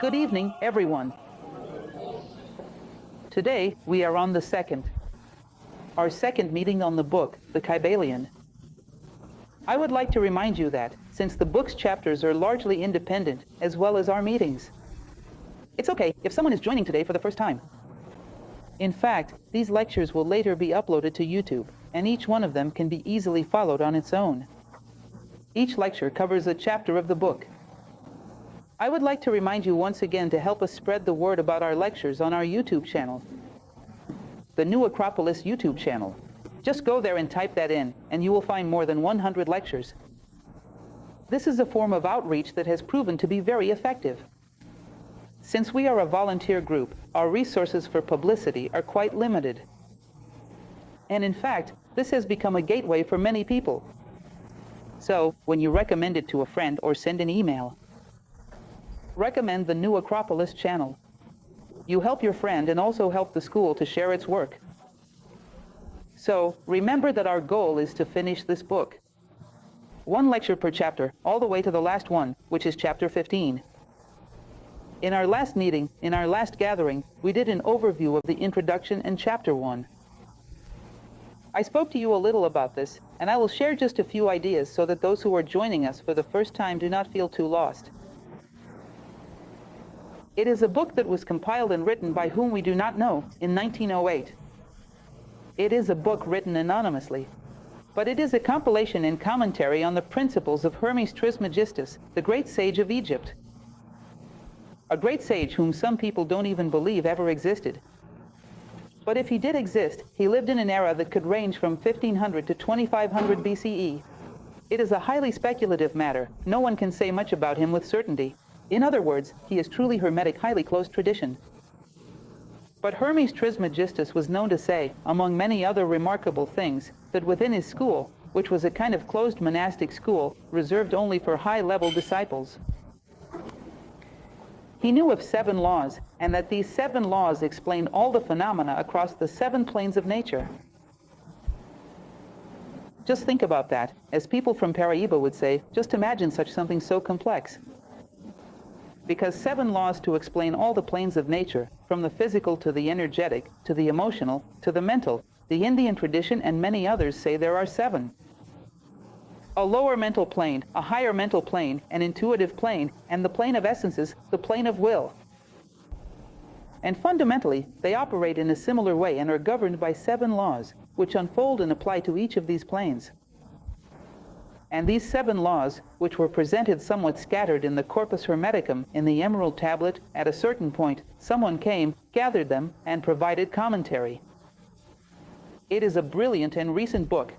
Good evening, everyone. Today, we are on our second meeting on the book, the Kybalion. I would like to remind you that, since the book's chapters are largely independent, as well as our meetings, it's okay if someone is joining today for the first time. In fact, these lectures will later be uploaded to YouTube, and each one of them can be easily followed on its own. Each lecture covers a chapter of the book. I would like to remind you once again to help us spread the word about our lectures on our YouTube channel, the New Acropolis YouTube channel. Just go there and type that in, and you will find more than 100 lectures. This is a form of outreach that has proven to be very effective. Since we are a volunteer group, our resources for publicity are quite limited. And in fact, this has become a gateway for many people. So, when you recommend it to a friend or send an email, recommend the New Acropolis channel. You help your friend and also help the school to share its work. So, remember that our goal is to finish this book. One lecture per chapter, all the way to the last one, which is chapter 15. In our last meeting, in our last gathering, we did an overview of the introduction and chapter 1. I spoke to you a little about this, and I will share just a few ideas so that those who are joining us for the first time do not feel too lost. It is a book that was compiled and written by whom we do not know in 1908. It is a book written anonymously, but it is a compilation and commentary on the principles of Hermes Trismegistus, the great sage of Egypt. A great sage whom some people don't even believe ever existed. But if he did exist, he lived in an era that could range from 1500 to 2500 BCE. It is a highly speculative matter. No one can say much about him with certainty. In other words, he is truly Hermetic, highly close tradition. But Hermes Trismegistus was known to say, among many other remarkable things, that within his school, which was a kind of closed monastic school, reserved only for high-level disciples, he knew of 7 laws, and that these 7 laws explained all the phenomena across the 7 planes of nature. Just think about that. As people from Paraíba would say, just imagine such something so complex. Because 7 laws to explain all the planes of nature, from the physical to the energetic, to the emotional, to the mental, the Indian tradition and many others say there are 7. A lower mental plane, a higher mental plane, an intuitive plane, and the plane of essences, the plane of will. And fundamentally, they operate in a similar way and are governed by 7 laws, which unfold and apply to each of these planes. And these 7 laws, which were presented somewhat scattered in the Corpus Hermeticum in the Emerald Tablet, at a certain point, someone came, gathered them, and provided commentary. It is a brilliant and recent book.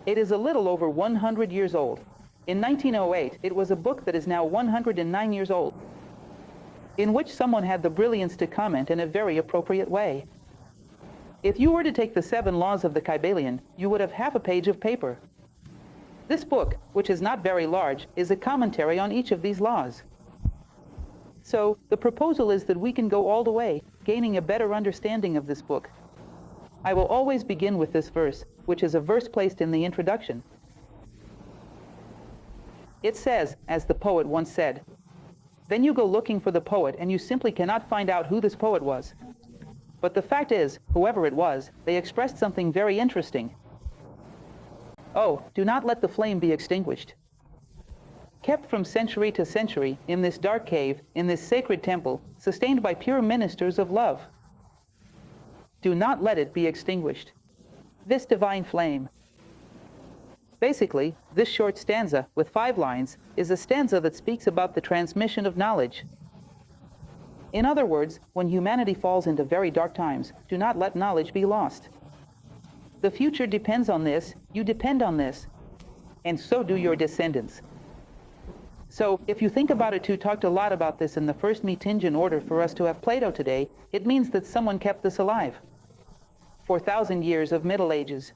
It is a little over 100 years old. In 1908, it was a book that is now 109 years old, in which someone had the brilliance to comment in a very appropriate way. If you were to take the 7 laws of the Kybalion, you would have half a page of paper. This book, which is not very large, is a commentary on each of these laws. So, the proposal is that we can go all the way, gaining a better understanding of this book. I will always begin with this verse, which is a verse placed in the introduction. It says, as the poet once said, then you go looking for the poet and you simply cannot find out who this poet was. But the fact is, whoever it was, they expressed something very interesting. Oh, do not let the flame be extinguished. Kept from century to century, in this dark cave, in this sacred temple, sustained by pure ministers of love. Do not let it be extinguished. This divine flame. Basically, this short stanza, with 5 lines, is a stanza that speaks about the transmission of knowledge. In other words, when humanity falls into very dark times, do not let knowledge be lost. The future depends on this, you depend on this, and so do your descendants. So, if you think about it, who talked a lot about this in the first meeting in order for us to have Plato today, it means that someone kept this alive. 4,000 years of Middle Ages.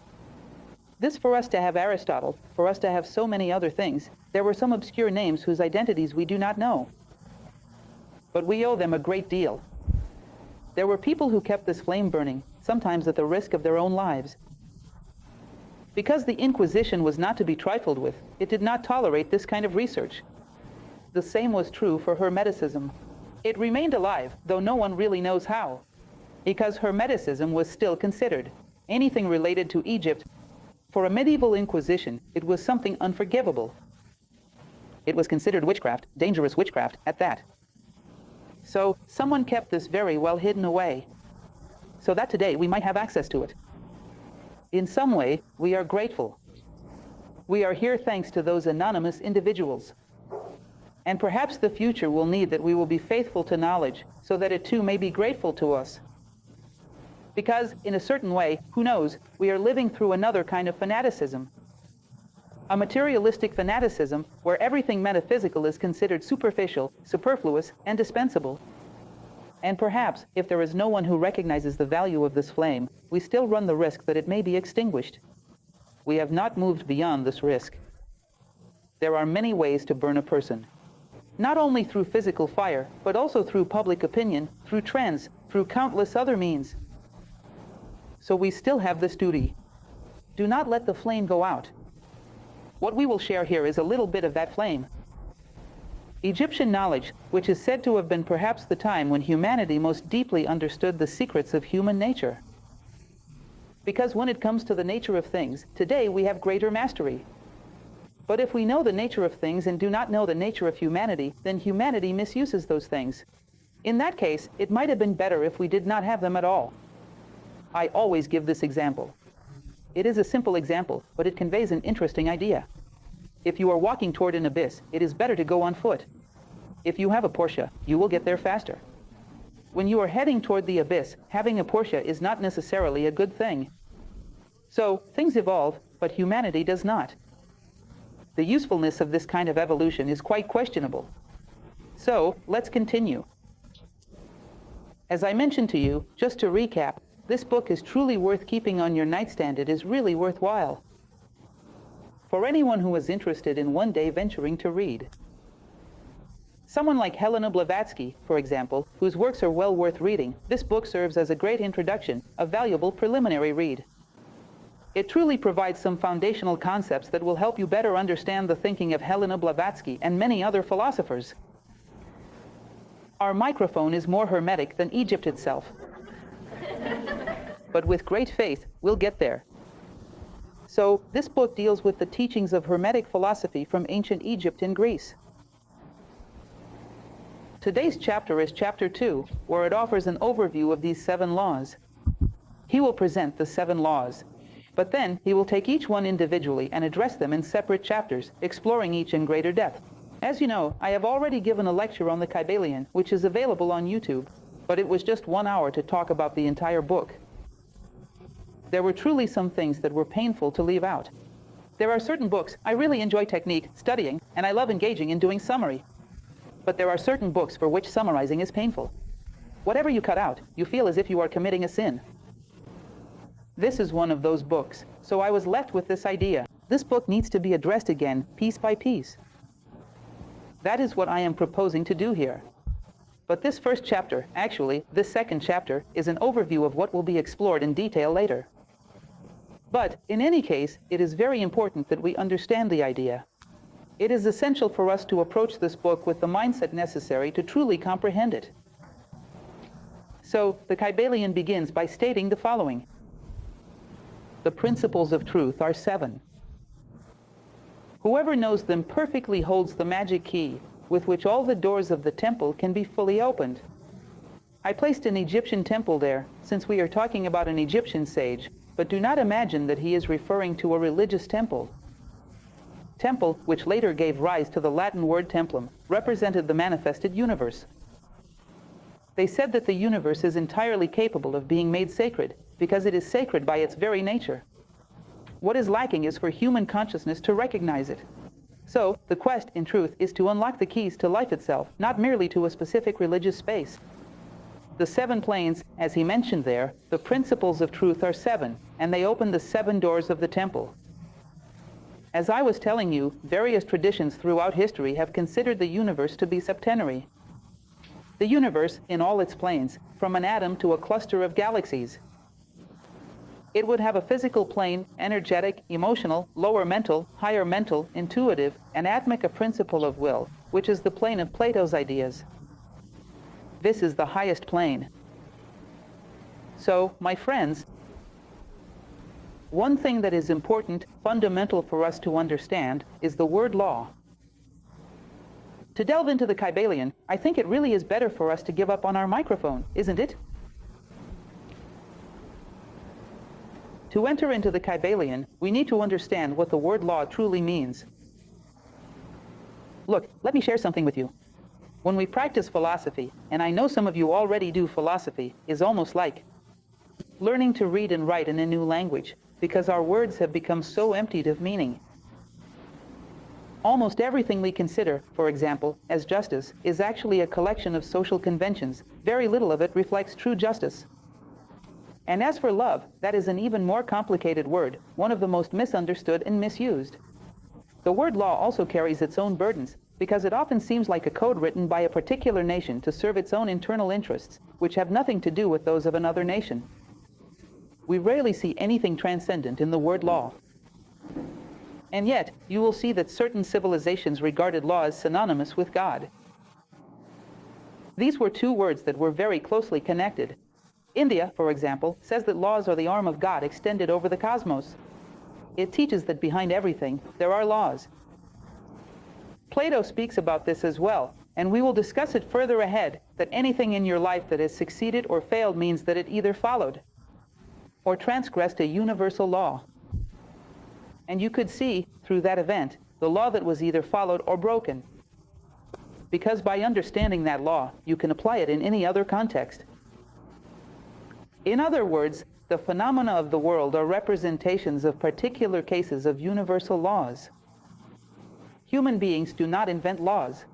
This for us to have Aristotle, for us to have so many other things, there were some obscure names whose identities we do not know. But we owe them a great deal. There were people who kept this flame burning, sometimes at the risk of their own lives. Because the Inquisition was not to be trifled with, it did not tolerate this kind of research. The same was true for Hermeticism. It remained alive, though no one really knows how, because Hermeticism was still considered. Anything related to Egypt, for a medieval Inquisition, it was something unforgivable. It was considered witchcraft, dangerous witchcraft, at that. So someone kept this very well hidden away, so that today we might have access to it. In some way, we are grateful. We are here thanks to those anonymous individuals. And perhaps the future will need that we will be faithful to knowledge, so that it too may be grateful to us. Because, in a certain way, who knows, we are living through another kind of fanaticism. A materialistic fanaticism where everything metaphysical is considered superficial, superfluous, and dispensable. And perhaps, if there is no one who recognizes the value of this flame, we still run the risk that it may be extinguished. We have not moved beyond this risk. There are many ways to burn a person. Not only through physical fire, but also through public opinion, through trends, through countless other means. So we still have this duty. Do not let the flame go out. What we will share here is a little bit of that flame. Egyptian knowledge, which is said to have been perhaps the time when humanity most deeply understood the secrets of human nature. Because when it comes to the nature of things, today we have greater mastery. But if we know the nature of things and do not know the nature of humanity, then humanity misuses those things. In that case, it might have been better if we did not have them at all. I always give this example. It is a simple example, but it conveys an interesting idea. If you are walking toward an abyss, it is better to go on foot. If you have a Porsche, you will get there faster. When you are heading toward the abyss, having a Porsche is not necessarily a good thing. So, things evolve, but humanity does not. The usefulness of this kind of evolution is quite questionable. So, let's continue. As I mentioned to you, just to recap, this book is truly worth keeping on your nightstand. It is really worthwhile. For anyone who is interested in one day venturing to read. Someone like Helena Blavatsky, for example, whose works are well worth reading, this book serves as a great introduction, a valuable preliminary read. It truly provides some foundational concepts that will help you better understand the thinking of Helena Blavatsky and many other philosophers. Our microphone is more hermetic than Egypt itself. But with great faith, we'll get there. So, this book deals with the teachings of Hermetic philosophy from ancient Egypt and Greece. Today's chapter is chapter 2, where it offers an overview of these 7 laws. He will present the 7 laws, but then he will take each one individually and address them in separate chapters, exploring each in greater depth. As you know, I have already given a lecture on the Kybalion, which is available on YouTube, but it was just 1 hour to talk about the entire book. There were truly some things that were painful to leave out. There are certain books I really enjoy technique, studying, and I love engaging in doing summary. But there are certain books for which summarizing is painful. Whatever you cut out, you feel as if you are committing a sin. This is one of those books, so I was left with this idea. This book needs to be addressed again, piece by piece. That is what I am proposing to do here. But this first chapter, actually, this second chapter, is an overview of what will be explored in detail later. But, in any case, it is very important that we understand the idea. It is essential for us to approach this book with the mindset necessary to truly comprehend it. So, the Kybalion begins by stating the following. The principles of truth are 7. Whoever knows them perfectly holds the magic key, with which all the doors of the temple can be fully opened. I placed an Egyptian temple there, since we are talking about an Egyptian sage, but do not imagine that he is referring to a religious temple. Temple, which later gave rise to the Latin word templum, represented the manifested universe. They said that the universe is entirely capable of being made sacred, because it is sacred by its very nature. What is lacking is for human consciousness to recognize it. So, the quest, in truth, is to unlock the keys to life itself, not merely to a specific religious space. The 7 planes, as he mentioned there, the principles of truth are 7, and they open the 7 doors of the temple. As I was telling you, various traditions throughout history have considered the universe to be septenary. The universe, in all its planes, from an atom to a cluster of galaxies. It would have a physical plane, energetic, emotional, lower mental, higher mental, intuitive, and atmic, a principle of will, which is the plane of Plato's ideas. This is the highest plane. So, my friends, one thing that is important, fundamental for us to understand, is the word law. To delve into the Kybalion, I think it really is better for us to give up on our microphone, isn't it? To enter into the Kybalion, we need to understand what the word law truly means. Look, let me share something with you. When we practice philosophy, and I know some of you already do, philosophy is almost like learning to read and write in a new language, because our words have become so emptied of meaning. Almost everything we consider, for example, as justice, is actually a collection of social conventions. Very little of it reflects true justice. And as for love, that is an even more complicated word, one of the most misunderstood and misused. The word law also carries its own burdens, because it often seems like a code written by a particular nation to serve its own internal interests, which have nothing to do with those of another nation. We rarely see anything transcendent in the word law. And yet, you will see that certain civilizations regarded law as synonymous with God. These were two words that were very closely connected. India, for example, says that laws are the arm of God extended over the cosmos. It teaches that behind everything, there are laws. Plato speaks about this as well, and we will discuss it further ahead, that anything in your life that has succeeded or failed means that it either followed or transgressed a universal law. And you could see, through that event, the law that was either followed or broken. Because by understanding that law, you can apply it in any other context. In other words, the phenomena of the world are representations of particular cases of universal laws. Human beings do not invent laws.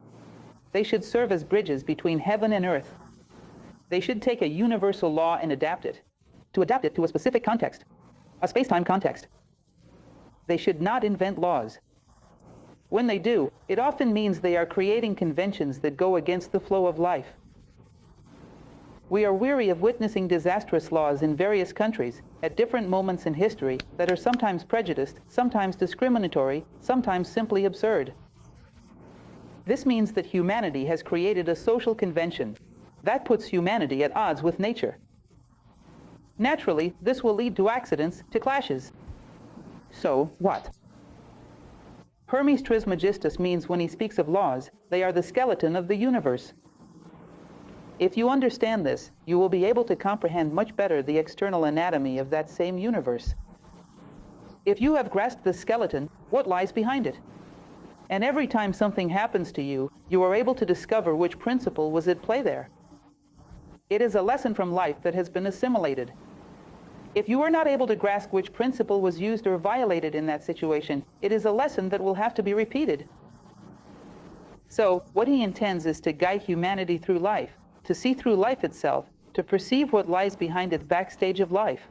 They should serve as bridges between heaven and earth. They should take a universal law and adapt it to a specific context, a space-time context. They should not invent laws. When they do, it often means they are creating conventions that go against the flow of life. We are weary of witnessing disastrous laws in various countries at different moments in history that are sometimes prejudiced, sometimes discriminatory, sometimes simply absurd. This means that humanity has created a social convention that puts humanity at odds with nature. Naturally, this will lead to accidents, to clashes. So, what? Hermes Trismegistus means when he speaks of laws, they are the skeleton of the universe. If you understand this, you will be able to comprehend much better the external anatomy of that same universe. If you have grasped the skeleton, what lies behind it? And every time something happens to you, you are able to discover which principle was at play there. It is a lesson from life that has been assimilated. If you are not able to grasp which principle was used or violated in that situation, it is a lesson that will have to be repeated. So, what he intends is to guide humanity through life, to see through life itself, to perceive what lies behind its backstage of life.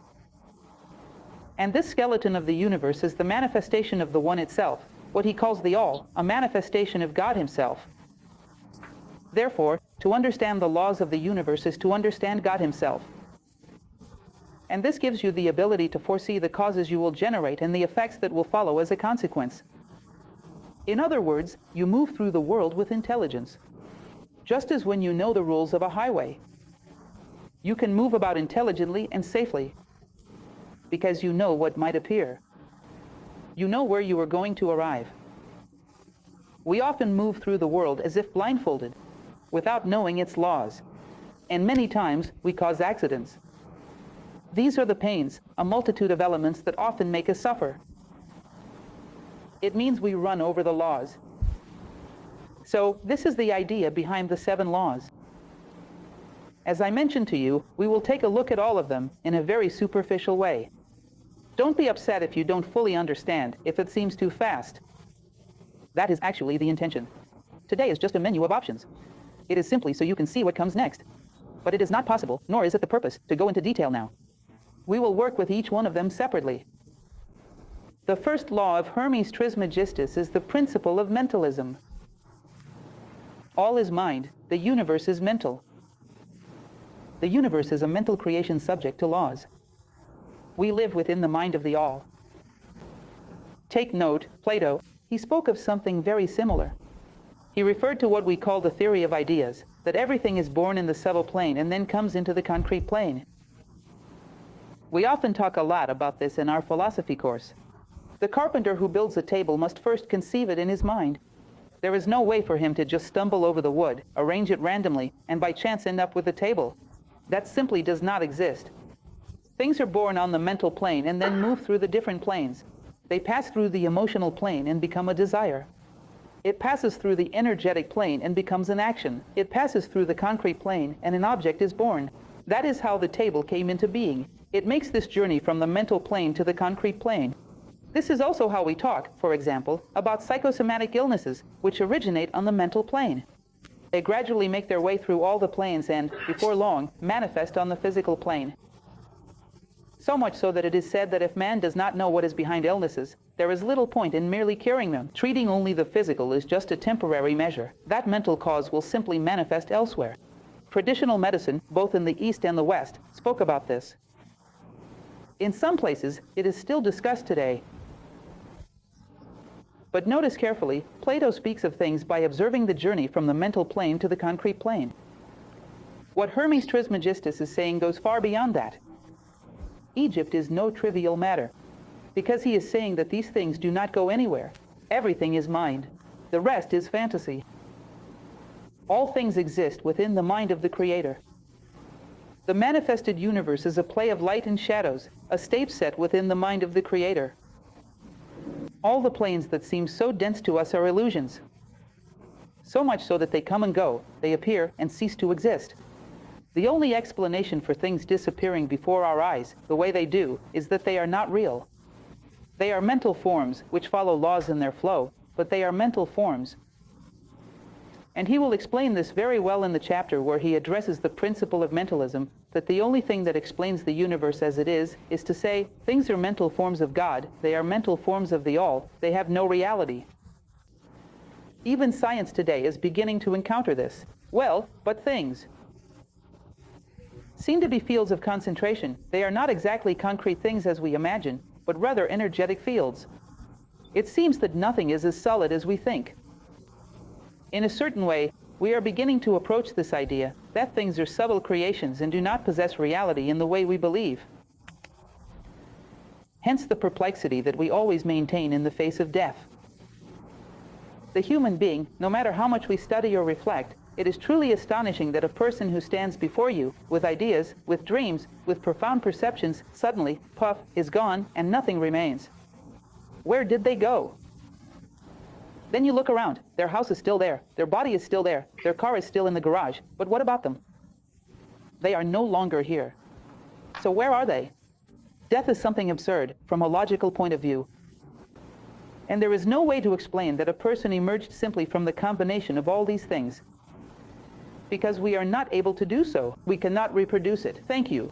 And this skeleton of the universe is the manifestation of the One itself, what he calls the All, a manifestation of God himself. Therefore, to understand the laws of the universe is to understand God himself. And this gives you the ability to foresee the causes you will generate and the effects that will follow as a consequence. In other words, you move through the world with intelligence. Just as when you know the rules of a highway, you can move about intelligently and safely because you know what might appear. You know where you are going to arrive. We often move through the world as if blindfolded, without knowing its laws, and many times we cause accidents. These are the pains, a multitude of elements that often make us suffer. It means we run over the laws. So, this is the idea behind the 7 laws. As I mentioned to you, we will take a look at all of them in a very superficial way. Don't be upset if you don't fully understand, if it seems too fast. That is actually the intention. Today is just a menu of options. It is simply so you can see what comes next. But it is not possible, nor is it the purpose, to go into detail now. We will work with each one of them separately. The first law of Hermes Trismegistus is the principle of mentalism. All is mind, the universe is mental. The universe is a mental creation subject to laws. We live within the mind of the All. Take note, Plato, he spoke of something very similar. He referred to what we call the theory of ideas, that everything is born in the subtle plane and then comes into the concrete plane. We often talk a lot about this in our philosophy course. The carpenter who builds a table must first conceive it in his mind. There is no way for him to just stumble over the wood, arrange it randomly, and by chance end up with a table. That simply does not exist. Things are born on the mental plane and then move through the different planes. They pass through the emotional plane and become a desire. It passes through the energetic plane and becomes an action. It passes through the concrete plane and an object is born. That is how the table came into being. It makes this journey from the mental plane to the concrete plane. This is also how we talk, for example, about psychosomatic illnesses, which originate on the mental plane. They gradually make their way through all the planes and, before long, manifest on the physical plane. So much so that it is said that if man does not know what is behind illnesses, there is little point in merely curing them. Treating only the physical is just a temporary measure. That mental cause will simply manifest elsewhere. Traditional medicine, both in the East and the West, spoke about this. In some places, it is still discussed today. But notice carefully, Plato speaks of things by observing the journey from the mental plane to the concrete plane. What Hermes Trismegistus is saying goes far beyond that. Egypt is no trivial matter, because he is saying that these things do not go anywhere. Everything is mind. The rest is fantasy. All things exist within the mind of the Creator. The manifested universe is a play of light and shadows, a stage set within the mind of the Creator. All the planes that seem so dense to us are illusions. So much so that they come and go, they appear and cease to exist. The only explanation for things disappearing before our eyes, the way they do, is that they are not real. They are mental forms which follow laws in their flow, but they are mental forms. And he will explain this very well in the chapter where he addresses the principle of mentalism, that the only thing that explains the universe as it is to say, things are mental forms of God, they are mental forms of the all, they have no reality. Even science today is beginning to encounter this. Well, but things seem to be fields of concentration. They are not exactly concrete things as we imagine, but rather energetic fields. It seems that nothing is as solid as we think. In a certain way, we are beginning to approach this idea that things are subtle creations and do not possess reality in the way we believe. Hence the perplexity that we always maintain in the face of death. The human being, no matter how much we study or reflect, it is truly astonishing that a person who stands before you with ideas, with dreams, with profound perceptions, suddenly, puff, is gone and nothing remains. Where did they go? Then you look around. Their house is still there. Their body is still there. Their car is still in the garage. But what about them? They are no longer here. So where are they? Death is something absurd from a logical point of view. And there is no way to explain that a person emerged simply from the combination of all these things. Because we are not able to do so. We cannot reproduce it. Thank you.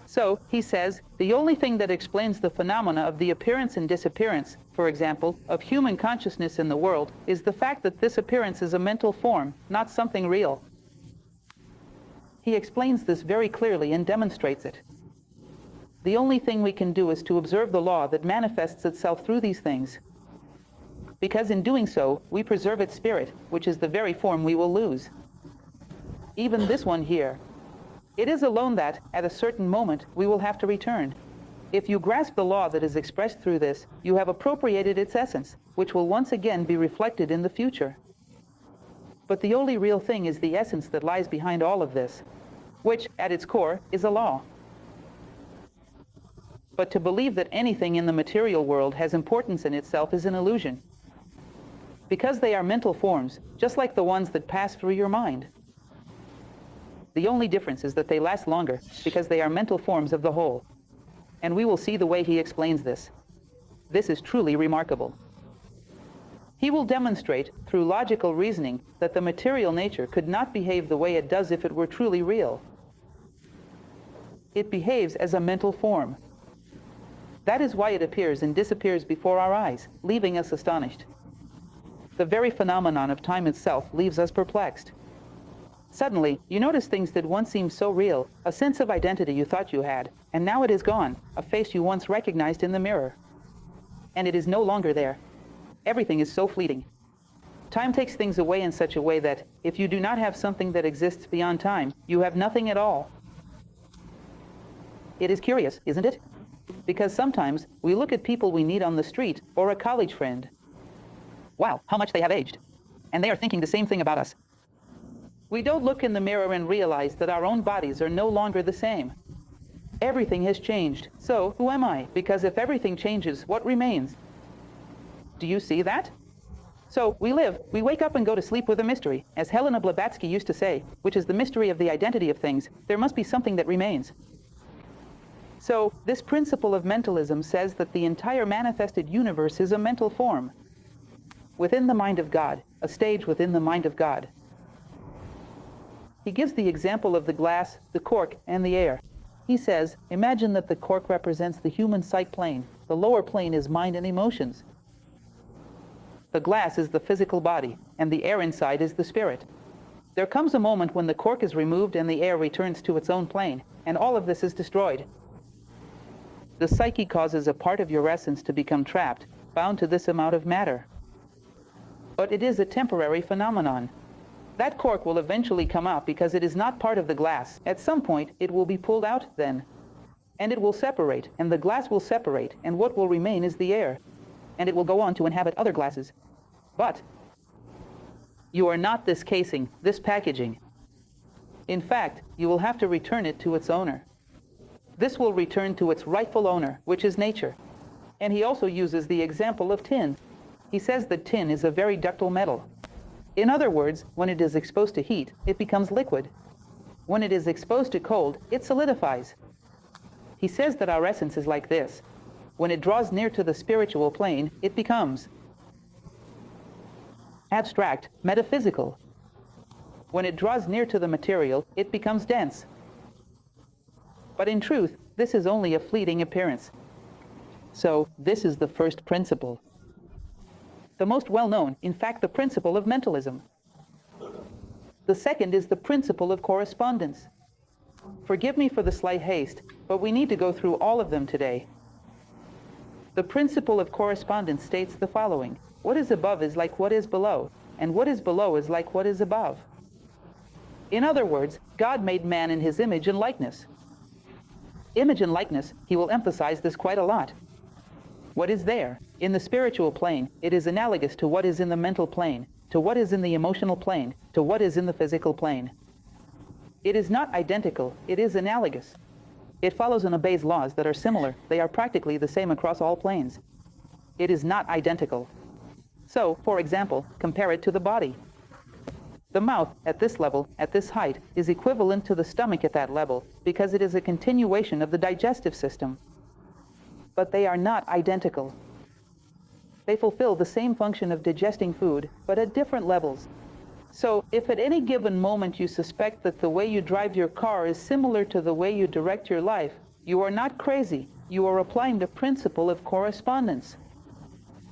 So, he says, the only thing that explains the phenomena of the appearance and disappearance, for example, of human consciousness in the world, is the fact that this appearance is a mental form, not something real. He explains this very clearly and demonstrates it. The only thing we can do is to observe the law that manifests itself through these things. Because in doing so, we preserve its spirit, which is the very form we will lose. Even this one here. It is alone that, at a certain moment, we will have to return. If you grasp the law that is expressed through this, you have appropriated its essence, which will once again be reflected in the future. But the only real thing is the essence that lies behind all of this, which, at its core, is a law. But to believe that anything in the material world has importance in itself is an illusion. Because they are mental forms, just like the ones that pass through your mind. The only difference is that they last longer, because they are mental forms of the whole. And we will see the way he explains this. This is truly remarkable. He will demonstrate, through logical reasoning, that the material nature could not behave the way it does if it were truly real. It behaves as a mental form. That is why it appears and disappears before our eyes, leaving us astonished. The very phenomenon of time itself leaves us perplexed. Suddenly, you notice things that once seemed so real, a sense of identity you thought you had, and now it is gone, a face you once recognized in the mirror. And it is no longer there. Everything is so fleeting. Time takes things away in such a way that, if you do not have something that exists beyond time, you have nothing at all. It is curious, isn't it? Because sometimes we look at people we meet on the street or a college friend. Wow, how much they have aged. And they are thinking the same thing about us. We don't look in the mirror and realize that our own bodies are no longer the same. Everything has changed. So, who am I? Because if everything changes, what remains? Do you see that? So, we wake up and go to sleep with a mystery. As Helena Blavatsky used to say, which is the mystery of the identity of things, there must be something that remains. So, this principle of mentalism says that the entire manifested universe is a mental form. Within the mind of God, a stage within the mind of God. He gives the example of the glass, the cork, and the air. He says, imagine that the cork represents the human sight plane. The lower plane is mind and emotions. The glass is the physical body, and the air inside is the spirit. There comes a moment when the cork is removed and the air returns to its own plane, and all of this is destroyed. The psyche causes a part of your essence to become trapped, bound to this amount of matter. But it is a temporary phenomenon. That cork will eventually come out because it is not part of the glass. At some point, it will be pulled out then. And it will separate, and the glass will separate, and what will remain is the air. And it will go on to inhabit other glasses. But you are not this casing, this packaging. In fact, you will have to return it to its owner. This will return to its rightful owner, which is nature. And he also uses the example of tin. He says that tin is a very ductile metal. In other words, when it is exposed to heat, it becomes liquid. When it is exposed to cold, it solidifies. He says that our essence is like this. When it draws near to the spiritual plane, it becomes abstract, metaphysical. When it draws near to the material, it becomes dense. But in truth, this is only a fleeting appearance. So, this is the first principle. The most well-known, in fact, the principle of mentalism. The second is the principle of correspondence. Forgive me for the slight haste, but we need to go through all of them today. The principle of correspondence states the following. What is above is like what is below, and what is below is like what is above. In other words, God made man in his image and likeness. Image and likeness, he will emphasize this quite a lot. What is there? In the spiritual plane, it is analogous to what is in the mental plane, to what is in the emotional plane, to what is in the physical plane. It is not identical, it is analogous. It follows and obeys laws that are similar. They are practically the same across all planes. It is not identical. So, for example, compare it to the body. The mouth, at this level, at this height, is equivalent to the stomach at that level because it is a continuation of the digestive system. But they are not identical. They fulfill the same function of digesting food, but at different levels. So, if at any given moment you suspect that the way you drive your car is similar to the way you direct your life, you are not crazy. You are applying the principle of correspondence.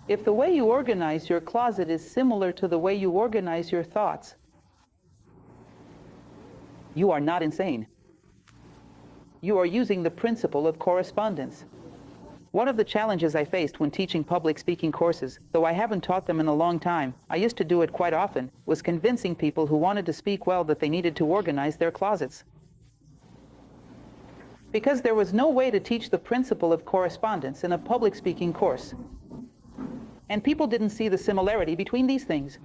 If the way you organize your closet is similar to the way you organize your thoughts, you are not insane. You are using the principle of correspondence. One of the challenges I faced when teaching public speaking courses, though I haven't taught them in a long time, I used to do it quite often, was convincing people who wanted to speak well that they needed to organize their closets. Because there was no way to teach the principle of correspondence in a public speaking course. And people didn't see the similarity between these things.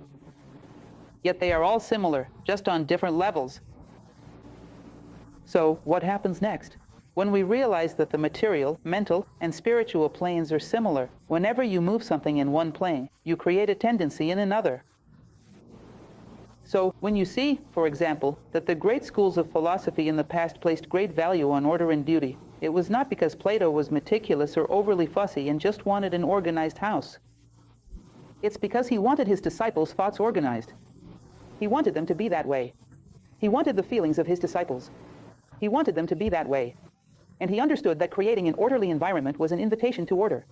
Yet they are all similar, just on different levels. So, what happens next? When we realize that the material, mental, and spiritual planes are similar, whenever you move something in one plane, you create a tendency in another. So, when you see, for example, that the great schools of philosophy in the past placed great value on order and beauty, it was not because Plato was meticulous or overly fussy and just wanted an organized house. It's because he wanted his disciples' thoughts organized. He wanted them to be that way. He wanted the feelings of his disciples. He wanted them to be that way. And he understood that creating an orderly environment was an invitation to order.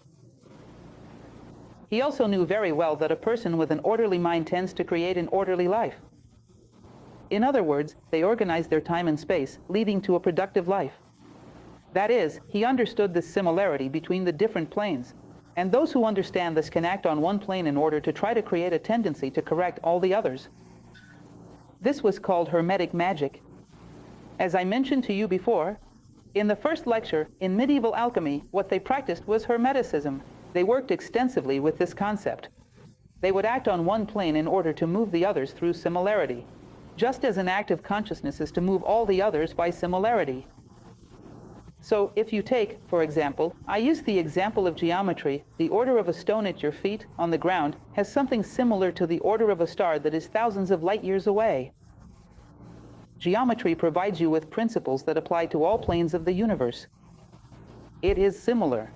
He also knew very well that a person with an orderly mind tends to create an orderly life. In other words, they organize their time and space, leading to a productive life. That is, he understood the similarity between the different planes, And those who understand this can act on one plane in order to try to create a tendency to correct all the others. This was called Hermetic magic. As I mentioned to you before, in the first lecture, in medieval alchemy, what they practiced was Hermeticism. They worked extensively with this concept. They would act on one plane in order to move the others through similarity, just as an act of consciousness is to move all the others by similarity. So if you take, for example, I use the example of geometry, the order of a stone at your feet on the ground has something similar to the order of a star that is thousands of light years away. Geometry provides you with principles that apply to all planes of the universe. It is similar.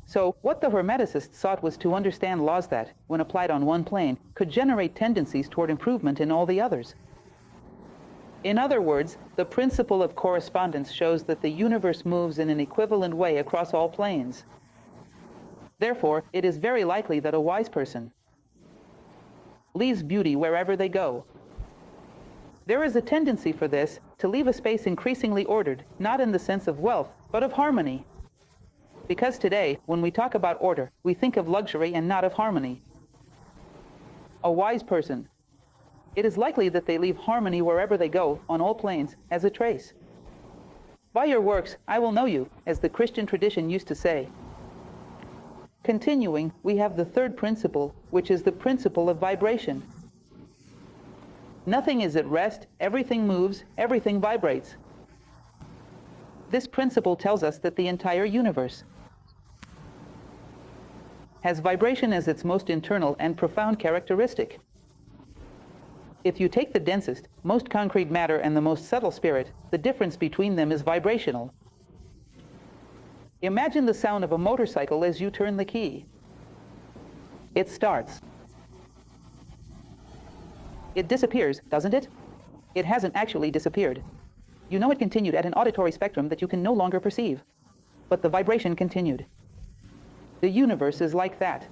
So what the Hermeticists sought was to understand laws that, when applied on one plane, could generate tendencies toward improvement in all the others. In other words, the principle of correspondence shows that the universe moves in an equivalent way across all planes. Therefore, it is very likely that a wise person leaves beauty wherever they go. There is a tendency for this to leave a space increasingly ordered, not in the sense of wealth, but of harmony. Because today, when we talk about order, we think of luxury and not of harmony. A wise person, it is likely that they leave harmony wherever they go, on all planes, as a trace. By your works, I will know you, as the Christian tradition used to say. Continuing, we have the third principle, which is the principle of vibration. Nothing is at rest, everything moves, everything vibrates. This principle tells us that the entire universe has vibration as its most internal and profound characteristic. If you take the densest, most concrete matter and the most subtle spirit, the difference between them is vibrational. Imagine the sound of a motorcycle as you turn the key. It starts. It disappears, doesn't it? It hasn't actually disappeared. You know it continued at an auditory spectrum that you can no longer perceive. But the vibration continued. The universe is like that.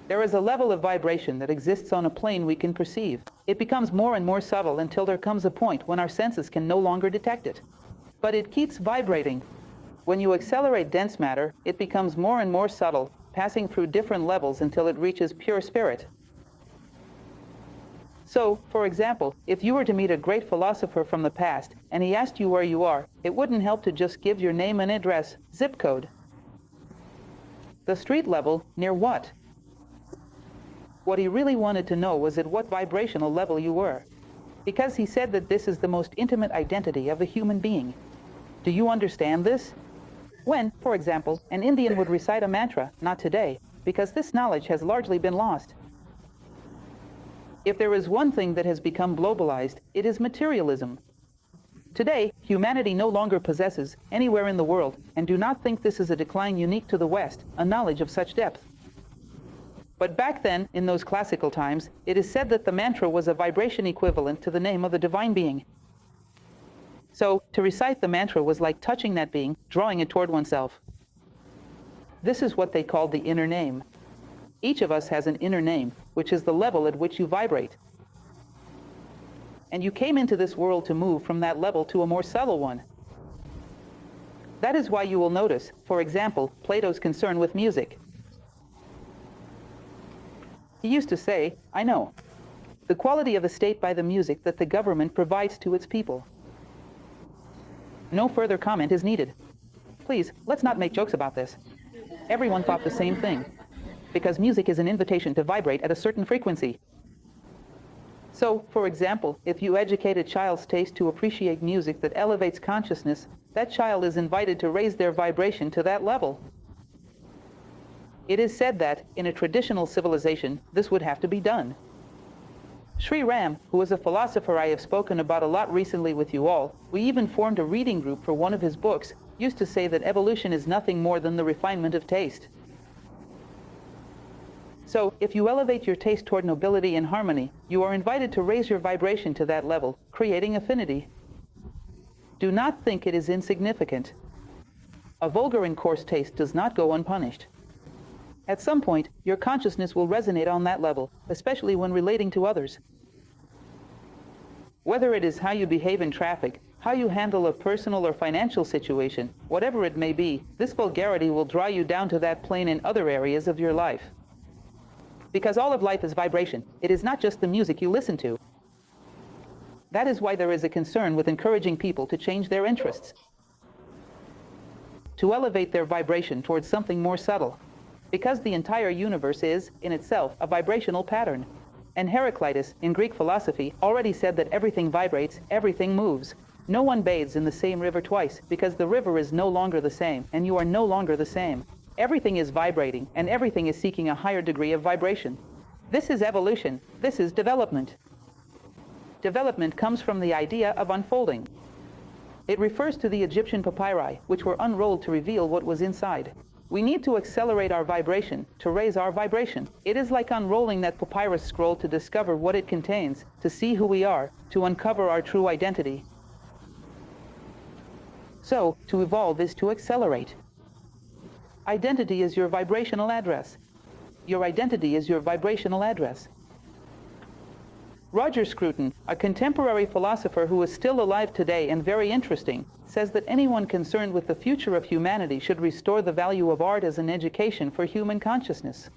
There is a level of vibration that exists on a plane we can perceive. It becomes more and more subtle until there comes a point when our senses can no longer detect it. But it keeps vibrating. When you accelerate dense matter, it becomes more and more subtle, passing through different levels until it reaches pure spirit. So, for example, if you were to meet a great philosopher from the past and he asked you where you are, it wouldn't help to just give your name and address, zip code. The street level, near what? What he really wanted to know was at what vibrational level you were, because he said that this is the most intimate identity of a human being. Do you understand this? When, for example, an Indian would recite a mantra, not today, because this knowledge has largely been lost. If there is one thing that has become globalized, it is materialism. Today, humanity no longer possesses, anywhere in the world, and do not think this is a decline unique to the West, a knowledge of such depth. But back then, in those classical times, it is said that the mantra was a vibration equivalent to the name of the divine being. So, to recite the mantra was like touching that being, drawing it toward oneself. This is what they called the inner name. Each of us has an inner name, which is the level at which you vibrate. And you came into this world to move from that level to a more subtle one. That is why you will notice, for example, Plato's concern with music. He used to say, I know, the quality of a state by the music that the government provides to its people. No further comment is needed. Please, let's not make jokes about this. Everyone thought the same thing, because music is an invitation to vibrate at a certain frequency. So, for example, if you educate a child's taste to appreciate music that elevates consciousness, that child is invited to raise their vibration to that level. It is said that, in a traditional civilization, this would have to be done. Sri Ram, who is a philosopher I have spoken about a lot recently with you all, we even formed a reading group for one of his books, used to say that evolution is nothing more than the refinement of taste. So, if you elevate your taste toward nobility and harmony, you are invited to raise your vibration to that level, creating affinity. Do not think it is insignificant. A vulgar and coarse taste does not go unpunished. At some point, your consciousness will resonate on that level, especially when relating to others. Whether it is how you behave in traffic, how you handle a personal or financial situation, whatever it may be, this vulgarity will draw you down to that plane in other areas of your life. Because all of life is vibration. It is not just the music you listen to. That is why there is a concern with encouraging people to change their interests, to elevate their vibration towards something more subtle. Because the entire universe is, in itself, a vibrational pattern. And Heraclitus, in Greek philosophy, already said that everything vibrates, everything moves. No one bathes in the same river twice, because the river is no longer the same, and you are no longer the same. Everything is vibrating, and everything is seeking a higher degree of vibration. This is evolution. This is development. Development comes from the idea of unfolding. It refers to the Egyptian papyri, which were unrolled to reveal what was inside. We need to accelerate our vibration, to raise our vibration. It is like unrolling that papyrus scroll to discover what it contains, to see who we are, to uncover our true identity. So, to evolve is to accelerate. Identity is your vibrational address. Your identity is your vibrational address. Roger Scruton, a contemporary philosopher who is still alive today and very interesting, says that anyone concerned with the future of humanity should restore the value of art as an education for human consciousness.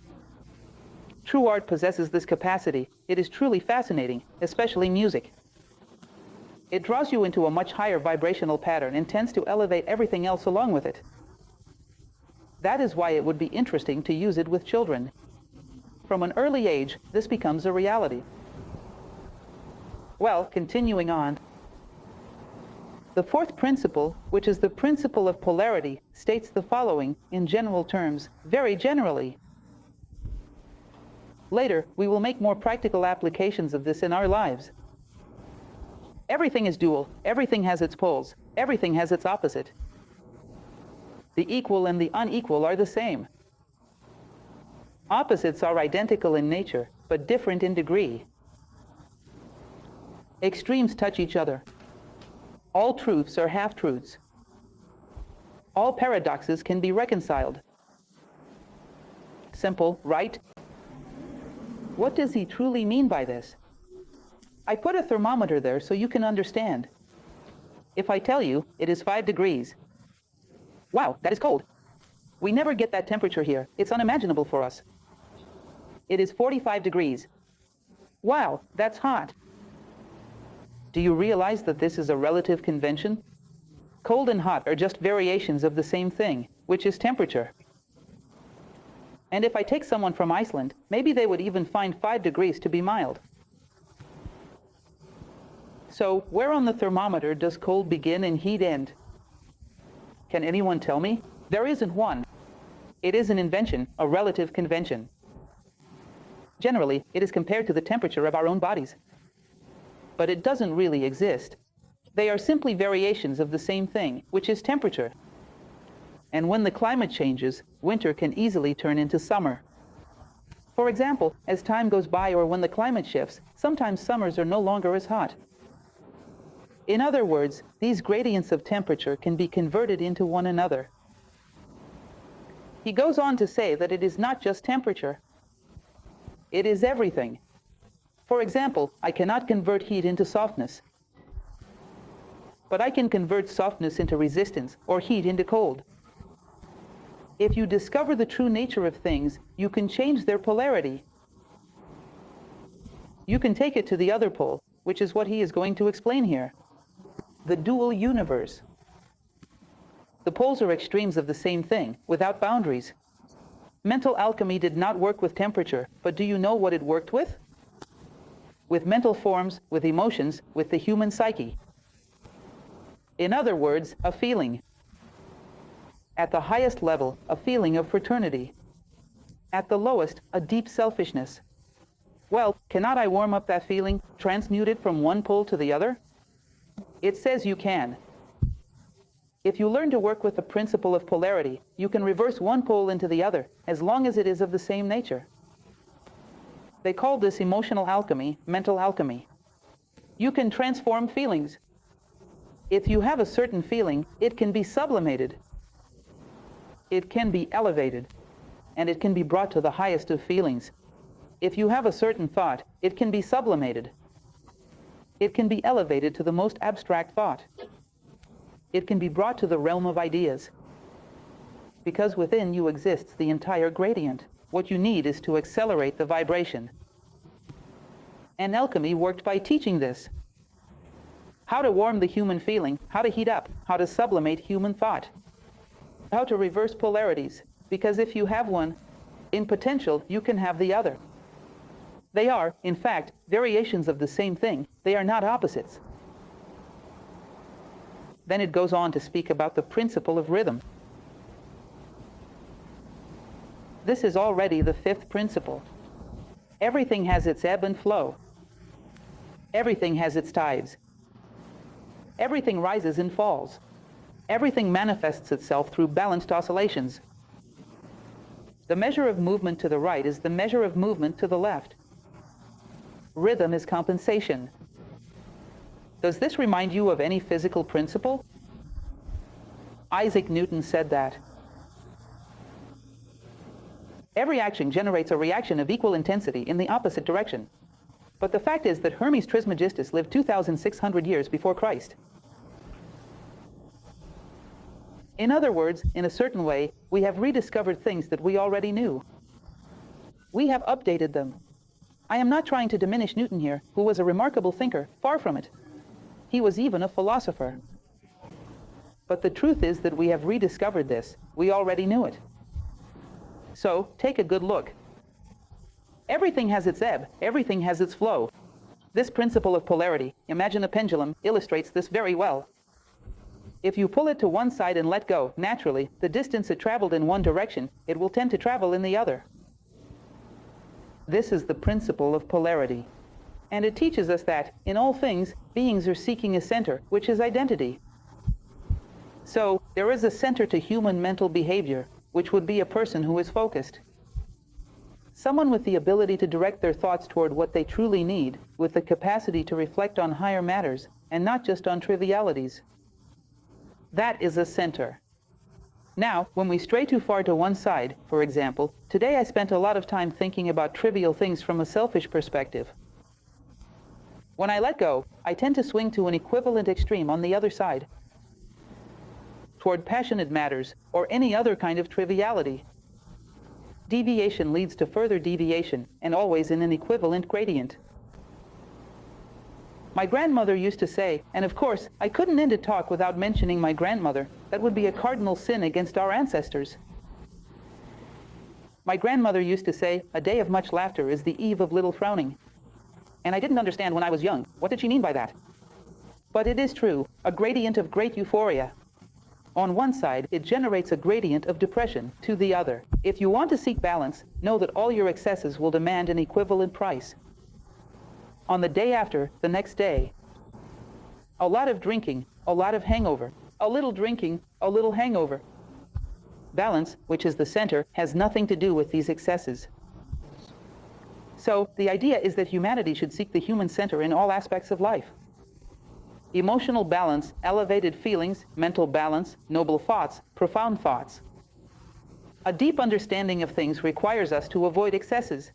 True art possesses this capacity. It is truly fascinating, especially music. It draws you into a much higher vibrational pattern and tends to elevate everything else along with it. That is why it would be interesting to use it with children. From an early age, this becomes a reality. Well, continuing on. The fourth principle, which is the principle of polarity, states the following in general terms, very generally. Later, we will make more practical applications of this in our lives. Everything is dual, everything has its poles, everything has its opposite. The equal and the unequal are the same. Opposites are identical in nature, but different in degree. Extremes touch each other. All truths are half-truths. All paradoxes can be reconciled. Simple, right? What does he truly mean by this? I put a thermometer there so you can understand. If I tell you it is 5 degrees, wow, that is cold. We never get that temperature here. It's unimaginable for us. It is 45 degrees. Wow, that's hot. Do you realize that this is a relative convention? Cold and hot are just variations of the same thing, which is temperature. And if I take someone from Iceland, maybe they would even find 5 degrees to be mild. So, where on the thermometer does cold begin and heat end? Can anyone tell me? There isn't one. It is an invention, a relative convention. Generally, it is compared to the temperature of our own bodies. But it doesn't really exist. They are simply variations of the same thing, which is temperature. And when the climate changes, winter can easily turn into summer. For example, as time goes by or when the climate shifts, sometimes summers are no longer as hot. In other words, these gradients of temperature can be converted into one another. He goes on to say that it is not just temperature. It is everything. For example, I cannot convert heat into softness. But I can convert softness into resistance or heat into cold. If you discover the true nature of things, you can change their polarity. You can take it to the other pole, which is what he is going to explain here. The dual universe. The poles are extremes of the same thing, without boundaries. Mental alchemy did not work with temperature, but do you know what it worked with? With mental forms, with emotions, with the human psyche. In other words, a feeling. At the highest level, a feeling of fraternity. At the lowest, a deep selfishness. Well, cannot I warm up that feeling, transmute it from one pole to the other? It says you can. If you learn to work with the principle of polarity, you can reverse one pole into the other, as long as it is of the same nature. They call this emotional alchemy, mental alchemy. You can transform feelings. If you have a certain feeling, it can be sublimated. It can be elevated, and it can be brought to the highest of feelings. If you have a certain thought, it can be sublimated. It can be elevated to the most abstract thought. it can be brought to the realm of ideas. Because within you exists the entire gradient. What you need is to accelerate the vibration. And alchemy worked by teaching this. How to warm the human feeling, how to heat up, how to sublimate human thought, how to reverse polarities, because if you have one, in potential, you can have the other. They are, in fact, variations of the same thing. They are not opposites. Then it goes on to speak about the principle of rhythm. This is already the fifth principle. Everything has its ebb and flow. Everything has its tides. Everything rises and falls. Everything manifests itself through balanced oscillations. The measure of movement to the right is the measure of movement to the left. Rhythm is compensation. Does this remind you of any physical principle? Isaac Newton said that every action generates a reaction of equal intensity in the opposite direction. But the fact is that Hermes Trismegistus lived 2,600 years before Christ. In other words, in a certain way, we have rediscovered things that we already knew. We have updated them. I am not trying to diminish Newton here, who was a remarkable thinker, far from it. He was even a philosopher. But the truth is that we have rediscovered this. We already knew it. So, take a good look. Everything has its ebb, everything has its flow. This principle of polarity, imagine a pendulum, illustrates this very well. If you pull it to one side and let go, naturally, the distance it traveled in one direction, it will tend to travel in the other. This is the principle of polarity. And it teaches us that, in all things, beings are seeking a center, which is identity. So, there is a center to human mental behavior, which would be a person who is focused. Someone with the ability to direct their thoughts toward what they truly need, with the capacity to reflect on higher matters, and not just on trivialities. That is a center. Now, when we stray too far to one side, for example, today I spent a lot of time thinking about trivial things from a selfish perspective. When I let go, I tend to swing to an equivalent extreme on the other side, toward passionate matters, or any other kind of triviality. Deviation leads to further deviation, and always in an equivalent gradient. My grandmother used to say, and of course, I couldn't end a talk without mentioning my grandmother, that would be a cardinal sin against our ancestors. My grandmother used to say, a day of much laughter is the eve of little frowning. And I didn't understand when I was young. What did she mean by that? But it is true, a gradient of great euphoria. On one side, it generates a gradient of depression to the other. If you want to seek balance, know that all your excesses will demand an equivalent price. On the day after, the next day, a lot of drinking, a lot of hangover, a little drinking, a little hangover. Balance, which is the center, has nothing to do with these excesses. So, the idea is that humanity should seek the human center in all aspects of life. Emotional balance, elevated feelings, mental balance, noble thoughts, profound thoughts. A deep understanding of things requires us to avoid excesses.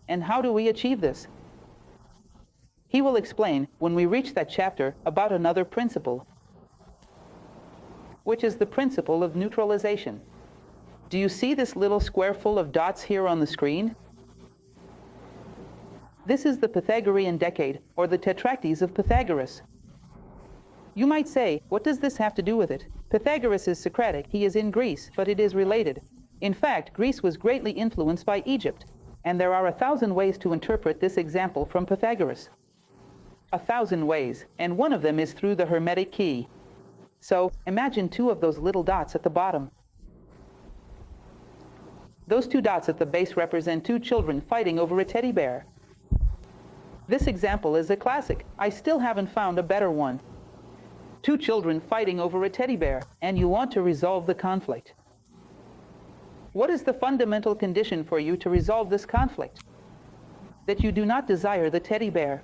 And how do we achieve this? He will explain when we reach that chapter about another principle, which is the principle of neutralization. Do you see this little square full of dots here on the screen? This is the Pythagorean decade, or the Tetractys of Pythagoras. You might say, what does this have to do with it? Pythagoras is Socratic, he is in Greece, but it is related. In fact, Greece was greatly influenced by Egypt, and there are 1,000 ways to interpret this example from Pythagoras. 1,000 ways, and one of them is through the Hermetic key. So, imagine two of those little dots at the bottom. Those two dots at the base represent two children fighting over a teddy bear. This example is a classic. I still haven't found a better one. Two children fighting over a teddy bear, and you want to resolve the conflict. What is the fundamental condition for you to resolve this conflict? That you do not desire the teddy bear.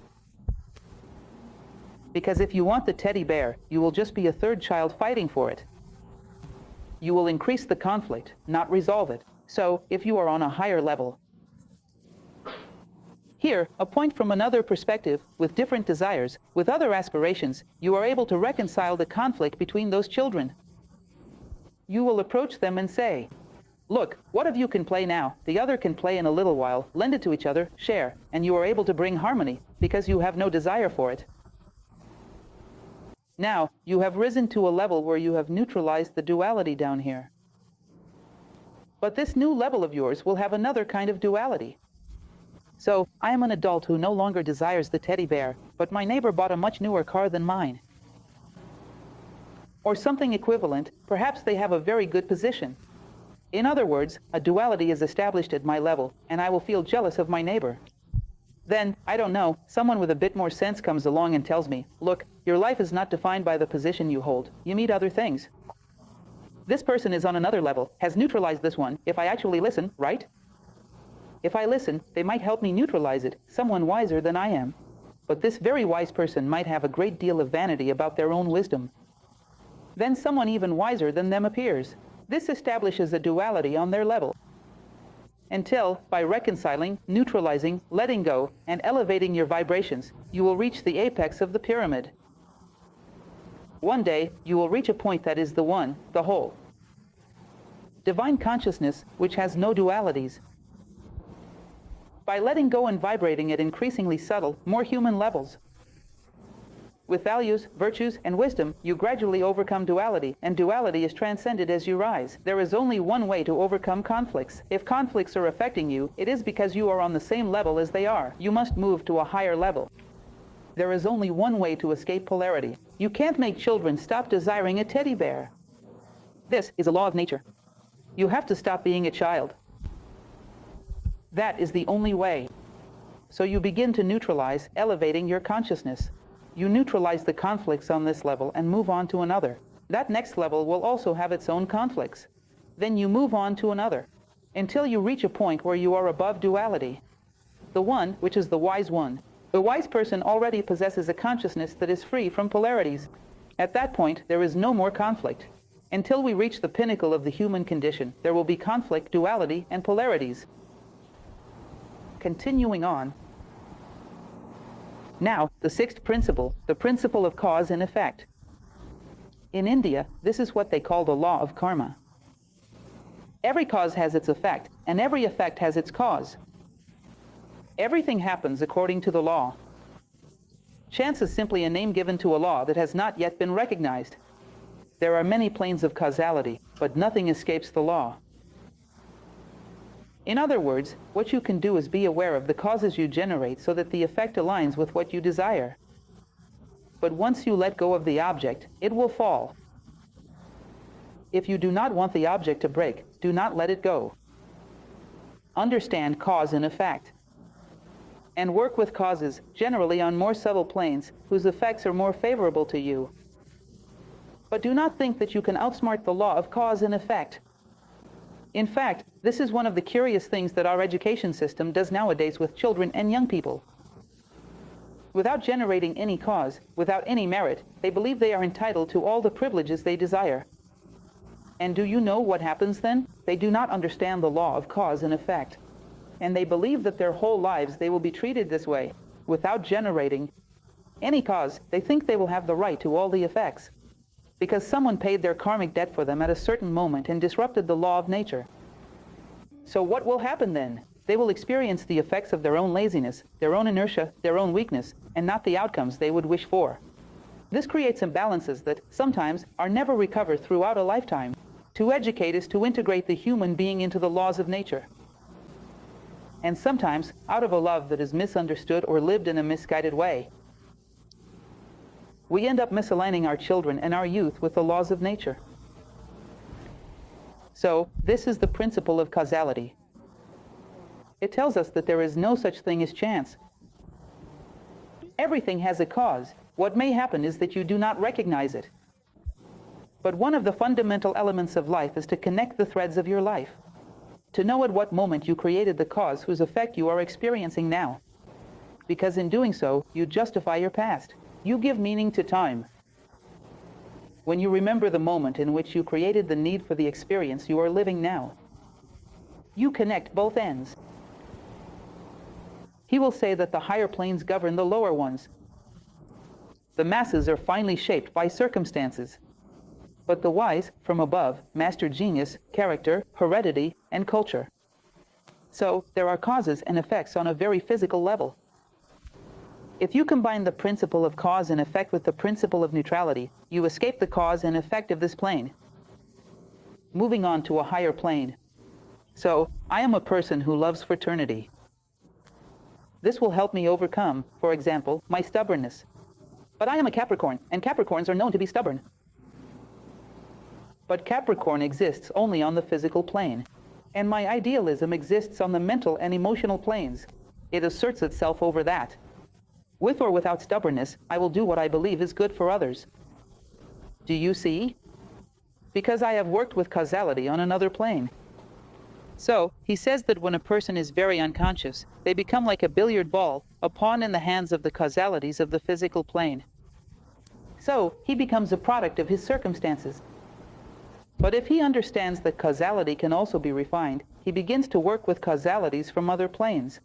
Because if you want the teddy bear, you will just be a third child fighting for it. You will increase the conflict, not resolve it. So, if you are on a higher level, Here, a point from another perspective, with different desires, with other aspirations, you are able to reconcile the conflict between those children. You will approach them and say, look, one of you can play now, the other can play in a little while, lend it to each other, share, and you are able to bring harmony, because you have no desire for it. Now, you have risen to a level where you have neutralized the duality down here. But this new level of yours will have another kind of duality. So, I am an adult who no longer desires the teddy bear, but my neighbor bought a much newer car than mine. Or something equivalent, perhaps they have a very good position. In other words, a duality is established at my level, and I will feel jealous of my neighbor. Then, I don't know, someone with a bit more sense comes along and tells me, look, your life is not defined by the position you hold, you meet other things. This person is on another level, has neutralized this one, if I actually listen, right? If I listen, they might help me neutralize it, someone wiser than I am. But this very wise person might have a great deal of vanity about their own wisdom. Then someone even wiser than them appears. This establishes a duality on their level. Until, by reconciling, neutralizing, letting go, and elevating your vibrations, you will reach the apex of the pyramid. One day, you will reach a point that is the one, the whole. Divine consciousness, which has no dualities. By letting go and vibrating at increasingly subtle, more human levels. With values, virtues, and wisdom, you gradually overcome duality, and duality is transcended as you rise. There is only one way to overcome conflicts. If conflicts are affecting you, it is because you are on the same level as they are. You must move to a higher level. There is only one way to escape polarity. You can't make children stop desiring a teddy bear. This is a law of nature. You have to stop being a child. That is the only way. So you begin to neutralize, elevating your consciousness. You neutralize the conflicts on this level and move on to another. That next level will also have its own conflicts. Then you move on to another, until you reach a point where you are above duality. The one, which is the wise one. The wise person already possesses a consciousness that is free from polarities. At that point, there is no more conflict. Until we reach the pinnacle of the human condition, there will be conflict, duality, and polarities. Continuing on. Now, the sixth principle, the principle of cause and effect. In India, this is what they call the law of karma. Every cause has its effect, and every effect has its cause. Everything happens according to the law. Chance is simply a name given to a law that has not yet been recognized. There are many planes of causality, but nothing escapes the law. In other words, what you can do is be aware of the causes you generate so that the effect aligns with what you desire. But once you let go of the object, it will fall. If you do not want the object to break, do not let it go. Understand cause and effect. And work with causes, generally on more subtle planes, whose effects are more favorable to you. But do not think that you can outsmart the law of cause and effect. In fact, this is one of the curious things that our education system does nowadays with children and young people. Without generating any cause, without any merit, they believe they are entitled to all the privileges they desire. And do you know what happens then? They do not understand the law of cause and effect. And they believe that their whole lives they will be treated this way, without generating any cause. They think they will have the right to all the effects, because someone paid their karmic debt for them at a certain moment and disrupted the law of nature. So what will happen then? They will experience the effects of their own laziness, their own inertia, their own weakness, and not the outcomes they would wish for. This creates imbalances that, sometimes, are never recovered throughout a lifetime. To educate is to integrate the human being into the laws of nature. And sometimes, out of a love that is misunderstood or lived in a misguided way, we end up misaligning our children and our youth with the laws of nature. So, this is the principle of causality. It tells us that there is no such thing as chance. Everything has a cause. What may happen is that you do not recognize it. But one of the fundamental elements of life is to connect the threads of your life, to know at what moment you created the cause whose effect you are experiencing now. Because in doing so, you justify your past. You give meaning to time. When you remember the moment in which you created the need for the experience you are living now, you connect both ends. He will say that the higher planes govern the lower ones. The masses are finely shaped by circumstances. But the wise, from above, master genius, character, heredity, and culture. So, there are causes and effects on a very physical level. If you combine the principle of cause and effect with the principle of neutrality, you escape the cause and effect of this plane. Moving on to a higher plane. So, I am a person who loves fraternity. This will help me overcome, for example, my stubbornness. But I am a Capricorn, and Capricorns are known to be stubborn. But Capricorn exists only on the physical plane, and my idealism exists on the mental and emotional planes. It asserts itself over that. With or without stubbornness, I will do what I believe is good for others. Do you see? Because I have worked with causality on another plane. So, he says that when a person is very unconscious, they become like a billiard ball, a pawn in the hands of the causalities of the physical plane. So, he becomes a product of his circumstances. But if he understands that causality can also be refined, he begins to work with causalities from other planes.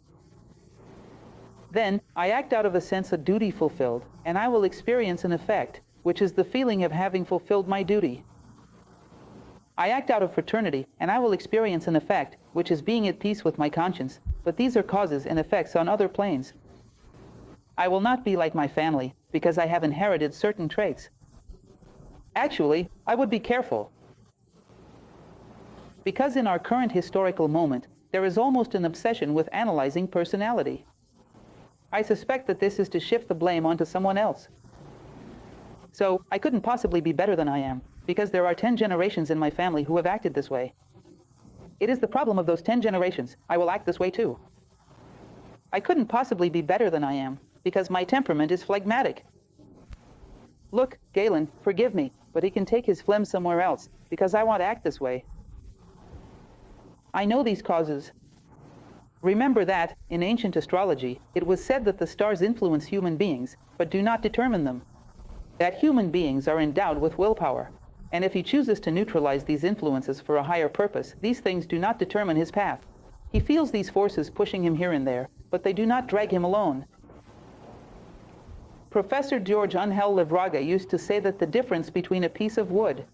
Then, I act out of a sense of duty fulfilled, and I will experience an effect, which is the feeling of having fulfilled my duty. I act out of fraternity, and I will experience an effect, which is being at peace with my conscience, but these are causes and effects on other planes. I will not be like my family, because I have inherited certain traits. Actually, I would be careful. Because in our current historical moment, there is almost an obsession with analyzing personality. I suspect that this is to shift the blame onto someone else. So, I couldn't possibly be better than I am, because there are 10 generations in my family who have acted this way. It is the problem of those 10 generations. I will act this way too. I couldn't possibly be better than I am, because my temperament is phlegmatic. Look, Galen, forgive me, but he can take his phlegm somewhere else, because I want to act this way. I know these causes. Remember that, in ancient astrology, it was said that the stars influence human beings, but do not determine them. That human beings are endowed with willpower, and if he chooses to neutralize these influences for a higher purpose, these things do not determine his path. He feels these forces pushing him here and there, but they do not drag him alone. Professor George Angel Livraga used to say that the difference between a piece of wood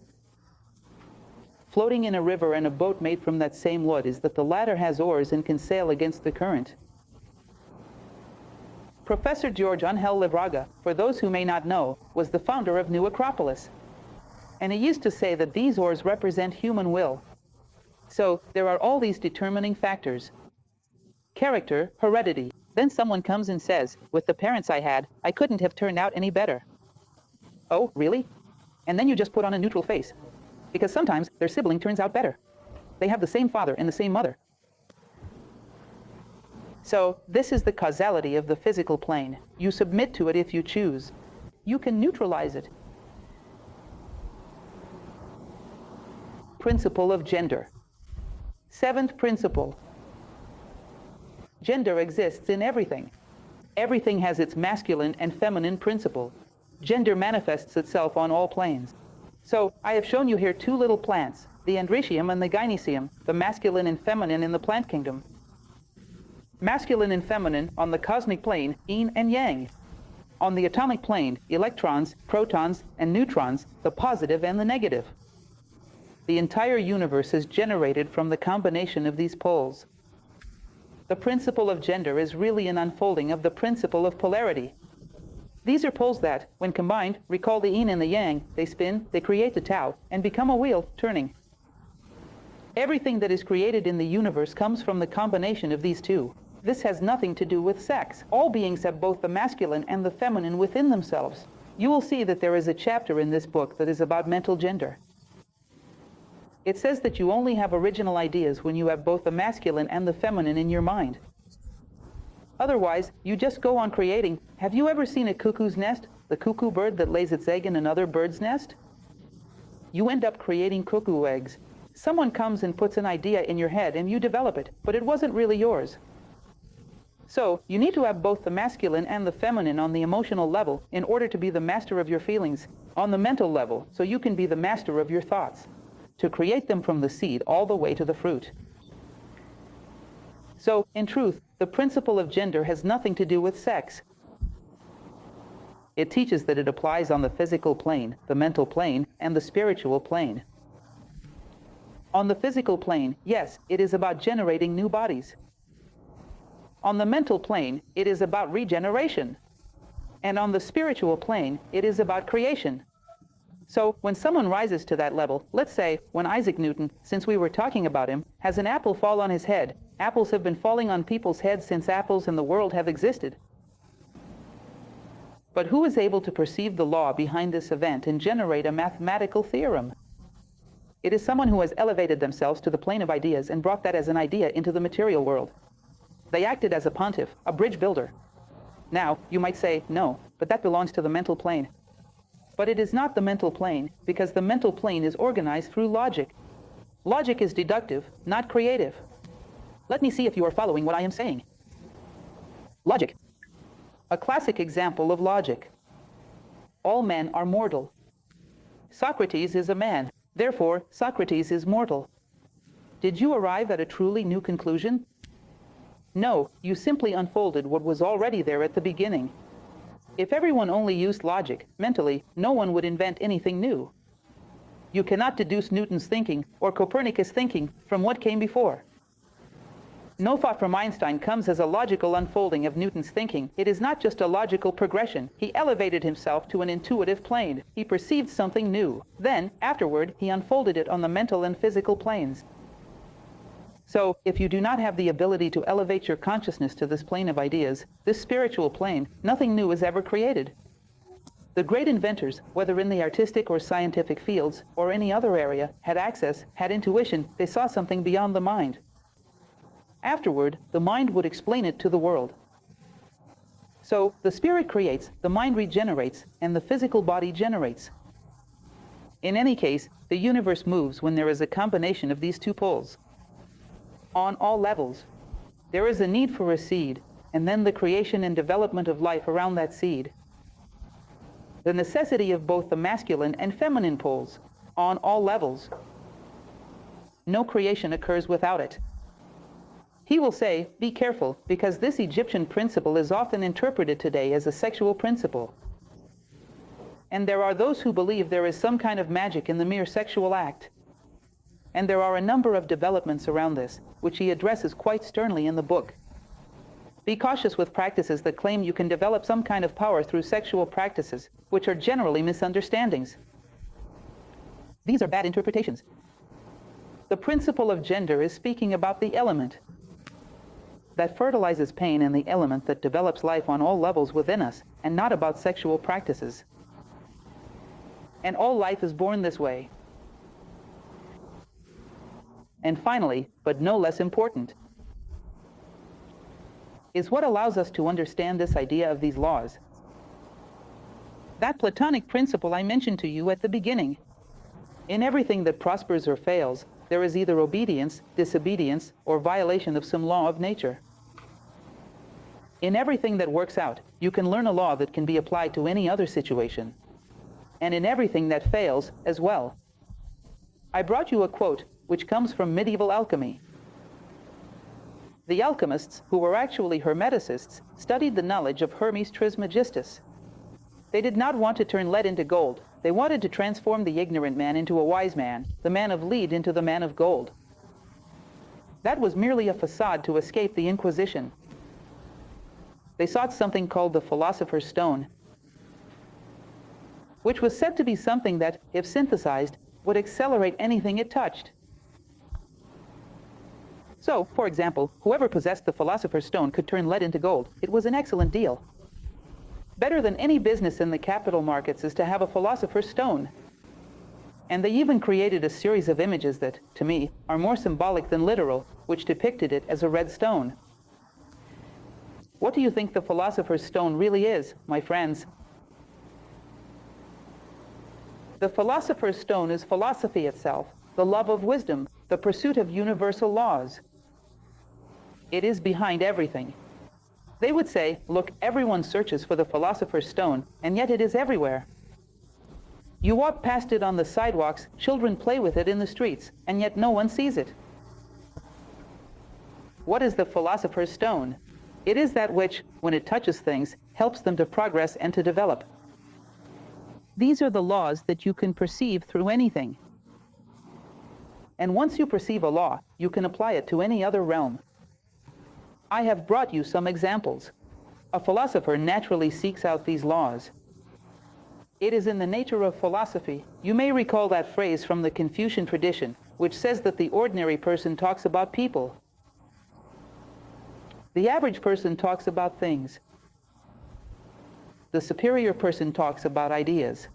floating in a river and a boat made from that same wood is that the latter has oars and can sail against the current. Professor George Angel Livraga, for those who may not know, was the founder of New Acropolis. And he used to say that these oars represent human will. So, there are all these determining factors. Character, heredity. Then someone comes and says, with the parents I had, I couldn't have turned out any better. Oh, really? And then you just put on a neutral face. Because sometimes their sibling turns out better. They have the same father and the same mother. So, this is the causality of the physical plane. You submit to it if you choose. You can neutralize it. Principle of gender. Seventh principle. Gender exists in everything. Everything has its masculine and feminine principle. Gender manifests itself on all planes. So, I have shown you here two little plants, the androecium and the gynoecium, the masculine and feminine in the plant kingdom. Masculine and feminine on the cosmic plane, yin and yang. On the atomic plane, electrons, protons, and neutrons, the positive and the negative. The entire universe is generated from the combination of these poles. The principle of gender is really an unfolding of the principle of polarity. These are poles that, when combined, recall the yin and the yang, they spin, they create the tau, and become a wheel turning. Everything that is created in the universe comes from the combination of these two. This has nothing to do with sex. All beings have both the masculine and the feminine within themselves. You will see that there is a chapter in this book that is about mental gender. It says that you only have original ideas when you have both the masculine and the feminine in your mind. Otherwise, you just go on creating. Have you ever seen a cuckoo's nest, the cuckoo bird that lays its egg in another bird's nest? You end up creating cuckoo eggs. Someone comes and puts an idea in your head and you develop it, but it wasn't really yours. So, you need to have both the masculine and the feminine on the emotional level in order to be the master of your feelings on the mental level, so you can be the master of your thoughts, to create them from the seed all the way to the fruit. So, in truth, the principle of gender has nothing to do with sex. It teaches that it applies on the physical plane, the mental plane, and the spiritual plane. On the physical plane, yes, it is about generating new bodies. On the mental plane, it is about regeneration. And on the spiritual plane, it is about creation. So, when someone rises to that level, let's say when Isaac Newton, since we were talking about him, has an apple fall on his head. Apples have been falling on people's heads since apples in the world have existed. But who is able to perceive the law behind this event and generate a mathematical theorem? It is someone who has elevated themselves to the plane of ideas and brought that as an idea into the material world. They acted as a pontiff, a bridge builder. Now, you might say, no, but that belongs to the mental plane. But it is not the mental plane, because the mental plane is organized through logic. Logic is deductive, not creative. Let me see if you are following what I am saying. Logic. A classic example of logic. All men are mortal. Socrates is a man, therefore Socrates is mortal. Did you arrive at a truly new conclusion? No, you simply unfolded what was already there at the beginning. If everyone only used logic, mentally, no one would invent anything new. You cannot deduce Newton's thinking or Copernicus' thinking from what came before. No thought from Einstein comes as a logical unfolding of Newton's thinking. It is not just a logical progression. He elevated himself to an intuitive plane. He perceived something new. Then, afterward, he unfolded it on the mental and physical planes. So, if you do not have the ability to elevate your consciousness to this plane of ideas, this spiritual plane, nothing new is ever created. The great inventors, whether in the artistic or scientific fields, or any other area, had access, had intuition, they saw something beyond the mind. Afterward, the mind would explain it to the world. So, the spirit creates, the mind regenerates, and the physical body generates. In any case, the universe moves when there is a combination of these two poles. On all levels, there is a need for a seed, and then the creation and development of life around that seed. The necessity of both the masculine and feminine poles, on all levels. No creation occurs without it. He will say, be careful, because this Egyptian principle is often interpreted today as a sexual principle. And there are those who believe there is some kind of magic in the mere sexual act. And there are a number of developments around this, which he addresses quite sternly in the book. Be cautious with practices that claim you can develop some kind of power through sexual practices, which are generally misunderstandings. These are bad interpretations. The principle of gender is speaking about the element that fertilizes pain and the element that develops life on all levels within us, and not about sexual practices. And all life is born this way. And finally, but no less important, is what allows us to understand this idea of these laws. That Platonic principle I mentioned to you at the beginning. In everything that prospers or fails, there is either obedience, disobedience, or violation of some law of nature. In everything that works out, you can learn a law that can be applied to any other situation. And in everything that fails as well. I brought you a quote which comes from medieval alchemy. The alchemists, who were actually Hermeticists, studied the knowledge of Hermes Trismegistus. They did not want to turn lead into gold. They wanted to transform the ignorant man into a wise man, the man of lead into the man of gold. That was merely a facade to escape the Inquisition. They sought something called the philosopher's stone, which was said to be something that, if synthesized, would accelerate anything it touched. So, for example, whoever possessed the philosopher's stone could turn lead into gold. It was an excellent deal. Better than any business in the capital markets is to have a philosopher's stone. And they even created a series of images that, to me, are more symbolic than literal, which depicted it as a red stone. What do you think the philosopher's stone really is, my friends? The philosopher's stone is philosophy itself, the love of wisdom, the pursuit of universal laws. It is behind everything. They would say, look, everyone searches for the philosopher's stone, and yet it is everywhere. You walk past it on the sidewalks, children play with it in the streets, and yet no one sees it. What is the philosopher's stone? It is that which, when it touches things, helps them to progress and to develop. These are the laws that you can perceive through anything. And once you perceive a law, you can apply it to any other realm. I have brought you some examples. A philosopher naturally seeks out these laws. It is in the nature of philosophy. You may recall that phrase from the Confucian tradition, which says that the ordinary person talks about people. The average person talks about things. The superior person talks about ideas.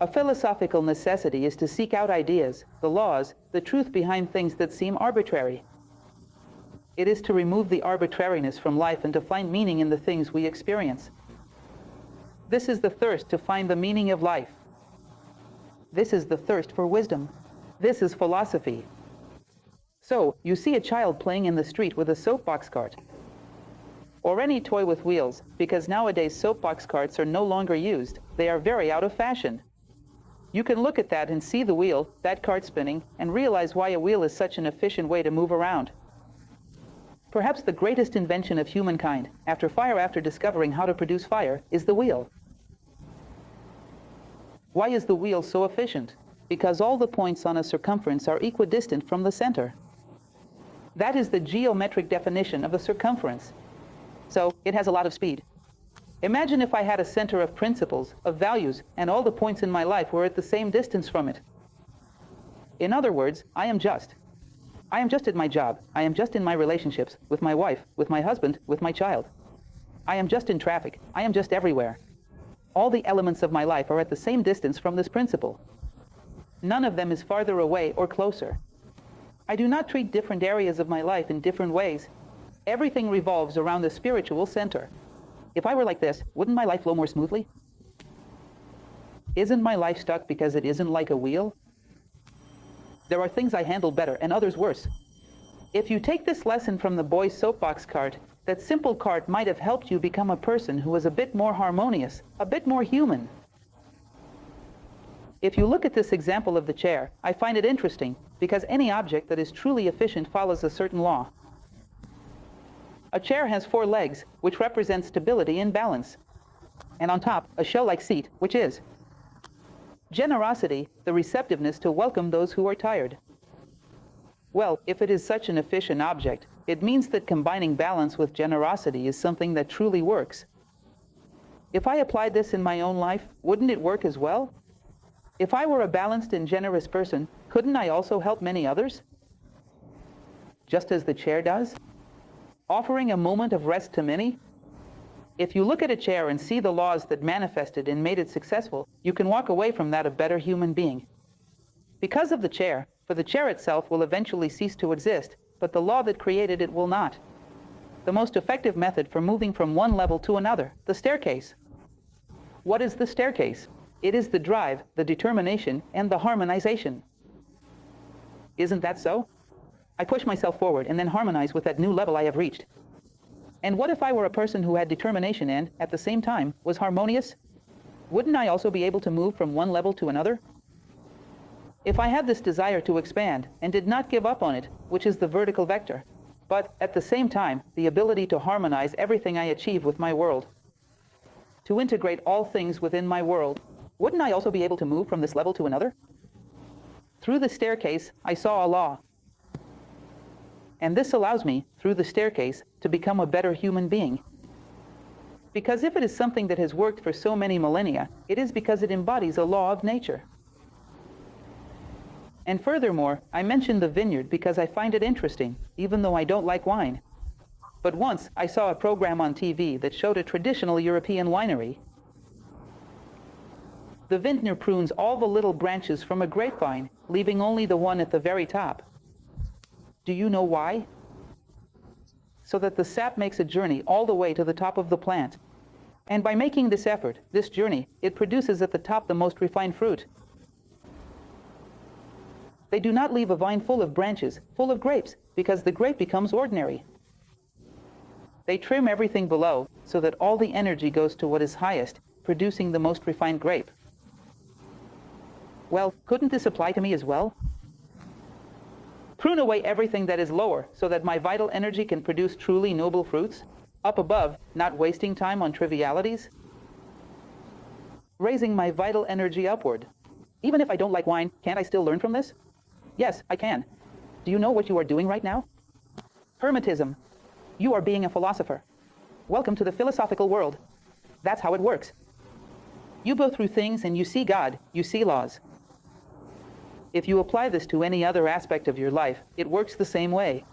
A philosophical necessity is to seek out ideas, the laws, the truth behind things that seem arbitrary. It is to remove the arbitrariness from life and to find meaning in the things we experience. This is the thirst to find the meaning of life. This is the thirst for wisdom. This is philosophy. So, you see a child playing in the street with a soapbox cart, or any toy with wheels, because nowadays soapbox carts are no longer used. They are very out of fashion. You can look at that and see the wheel, that cart spinning, and realize why a wheel is such an efficient way to move around. Perhaps the greatest invention of humankind, after fire, after discovering how to produce fire, is the wheel. Why is the wheel so efficient? Because all the points on a circumference are equidistant from the center. That is the geometric definition of a circumference. So, it has a lot of speed. Imagine if I had a center of principles, of values, and all the points in my life were at the same distance from it. In other words, I am just. I am just at my job. I am just in my relationships, with my wife, with my husband, with my child. I am just in traffic. I am just everywhere. All the elements of my life are at the same distance from this principle. None of them is farther away or closer. I do not treat different areas of my life in different ways. Everything revolves around the spiritual center. If I were like this, wouldn't my life flow more smoothly? Isn't my life stuck because it isn't like a wheel? There are things I handle better and others worse. If you take this lesson from the boy's soapbox cart, that simple cart might have helped you become a person who is a bit more harmonious, a bit more human. If you look at this example of the chair, I find it interesting, because any object that is truly efficient follows a certain law. A chair has 4 legs, which represent stability and balance. And on top, a shell-like seat, which is generosity, the receptiveness to welcome those who are tired. Well, if it is such an efficient object, it means that combining balance with generosity is something that truly works. If I applied this in my own life, wouldn't it work as well? If I were a balanced and generous person, couldn't I also help many others? Just as the chair does? Offering a moment of rest to many? If you look at a chair and see the laws that manifested and made it successful, you can walk away from that a better human being. Because of the chair, for the chair itself will eventually cease to exist, but the law that created it will not. The most effective method for moving from one level to another, the staircase. What is the staircase? It is the drive, the determination, and the harmonization. Isn't that so? I push myself forward and then harmonize with that new level I have reached. And what if I were a person who had determination and, at the same time, was harmonious? Wouldn't I also be able to move from one level to another? If I had this desire to expand and did not give up on it, which is the vertical vector, but at the same time, the ability to harmonize everything I achieve with my world, to integrate all things within my world, wouldn't I also be able to move from this level to another? Through the staircase, I saw a law. And this allows me, through the staircase, to become a better human being. Because if it is something that has worked for so many millennia, it is because it embodies a law of nature. And furthermore, I mentioned the vineyard because I find it interesting, even though I don't like wine. But once I saw a program on TV that showed a traditional European winery. The vintner prunes all the little branches from a grapevine, leaving only the one at the very top. Do you know why? So that the sap makes a journey all the way to the top of the plant. And by making this effort, this journey, it produces at the top the most refined fruit. They do not leave a vine full of branches, full of grapes, because the grape becomes ordinary. They trim everything below so that all the energy goes to what is highest, producing the most refined grape. Well, couldn't this apply to me as well? Prune away everything that is lower so that my vital energy can produce truly noble fruits? Up above, not wasting time on trivialities? Raising my vital energy upward. Even if I don't like wine, can't I still learn from this? Yes, I can. Do you know what you are doing right now? Hermetism. You are being a philosopher. Welcome to the philosophical world. That's how it works. You go through things and you see God, you see laws. If you apply this to any other aspect of your life, it works the same way.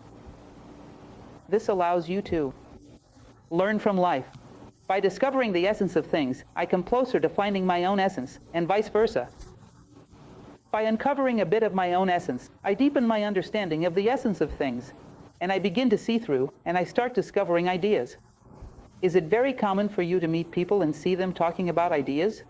This allows you to learn from life. By discovering the essence of things, I come closer to finding my own essence, and vice versa. By uncovering a bit of my own essence, I deepen my understanding of the essence of things, and I begin to see through, and I start discovering ideas. Is it very common for you to meet people and see them talking about ideas?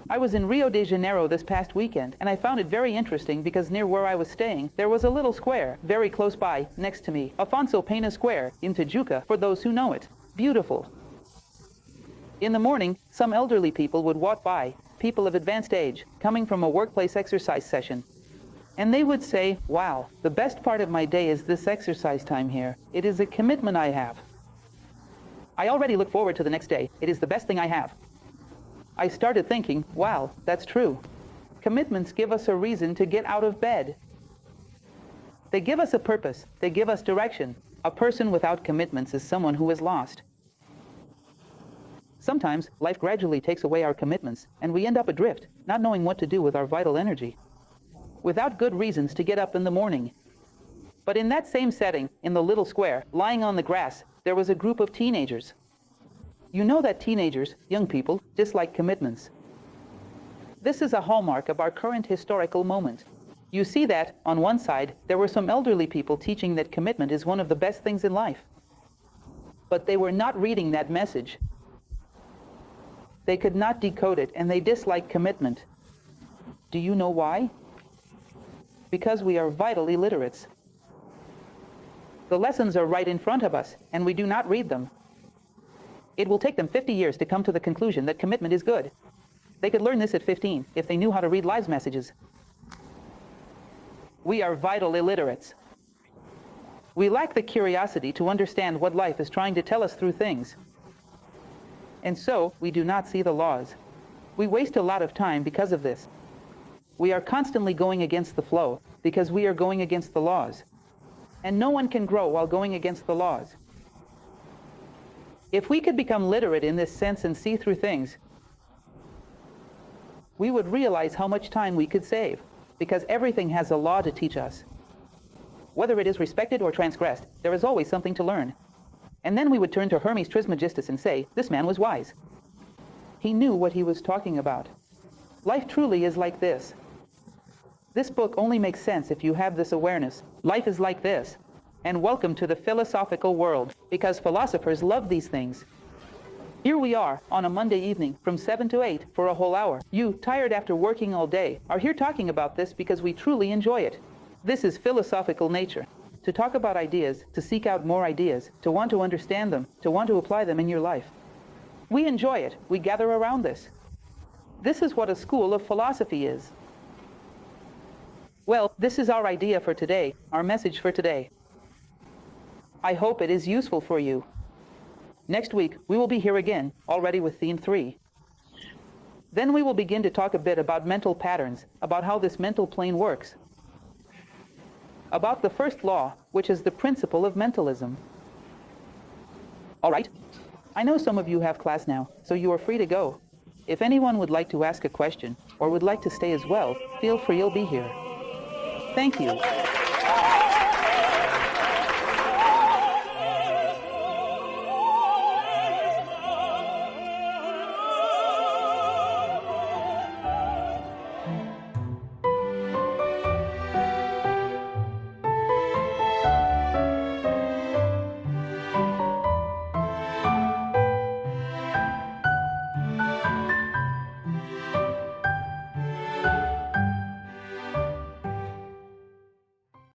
I was in Rio de Janeiro this past weekend, and I found it very interesting because near where I was staying, there was a little square, very close by, next to me, Afonso Pena Square, in Tijuca, for those who know it. Beautiful. In the morning, some elderly people would walk by, people of advanced age, coming from a workplace exercise session. And they would say, wow, the best part of my day is this exercise time here. It is a commitment I have. I already look forward to the next day. It is the best thing I have. I started thinking, wow, that's true. Commitments give us a reason to get out of bed. They give us a purpose. They give us direction. A person without commitments is someone who is lost. Sometimes life gradually takes away our commitments, and we end up adrift, not knowing what to do with our vital energy, without good reasons to get up in the morning. But in that same setting, in the little square, lying on the grass, there was a group of teenagers. You know that teenagers, young people, dislike commitments. This is a hallmark of our current historical moment. You see that, on one side, there were some elderly people teaching that commitment is one of the best things in life. But they were not reading that message. They could not decode it, and they dislike commitment. Do you know why? Because we are vital illiterates. The lessons are right in front of us, and we do not read them. It will take them 50 years to come to the conclusion that commitment is good. They could learn this at 15 if they knew how to read lives messages. We are vital illiterates. We lack the curiosity to understand what life is trying to tell us through things. And so, we do not see the laws. We waste a lot of time because of this. We are constantly going against the flow because we are going against the laws. And no one can grow while going against the laws. If we could become literate in this sense and see through things, we would realize how much time we could save, because everything has a law to teach us. Whether it is respected or transgressed, there is always something to learn. And then we would turn to Hermes Trismegistus and say, this man was wise. He knew what he was talking about. Life truly is like this. This book only makes sense if you have this awareness. Life is like this. And welcome to the philosophical world, because philosophers love these things. Here we are, on a Monday evening, from 7 to 8, for a whole hour. You, tired after working all day, are here talking about this because we truly enjoy it. This is philosophical nature. To talk about ideas, to seek out more ideas, to want to understand them, to want to apply them in your life. We enjoy it. We gather around this. This is what a school of philosophy is. Well, this is our idea for today, our message for today. I hope it is useful for you. Next week, we will be here again, already with theme 3. Then we will begin to talk a bit about mental patterns, about how this mental plane works. About the first law, which is the principle of mentalism. All right. I know some of you have class now, so you are free to go. If anyone would like to ask a question, or would like to stay as well, feel free, you'll be here. Thank you.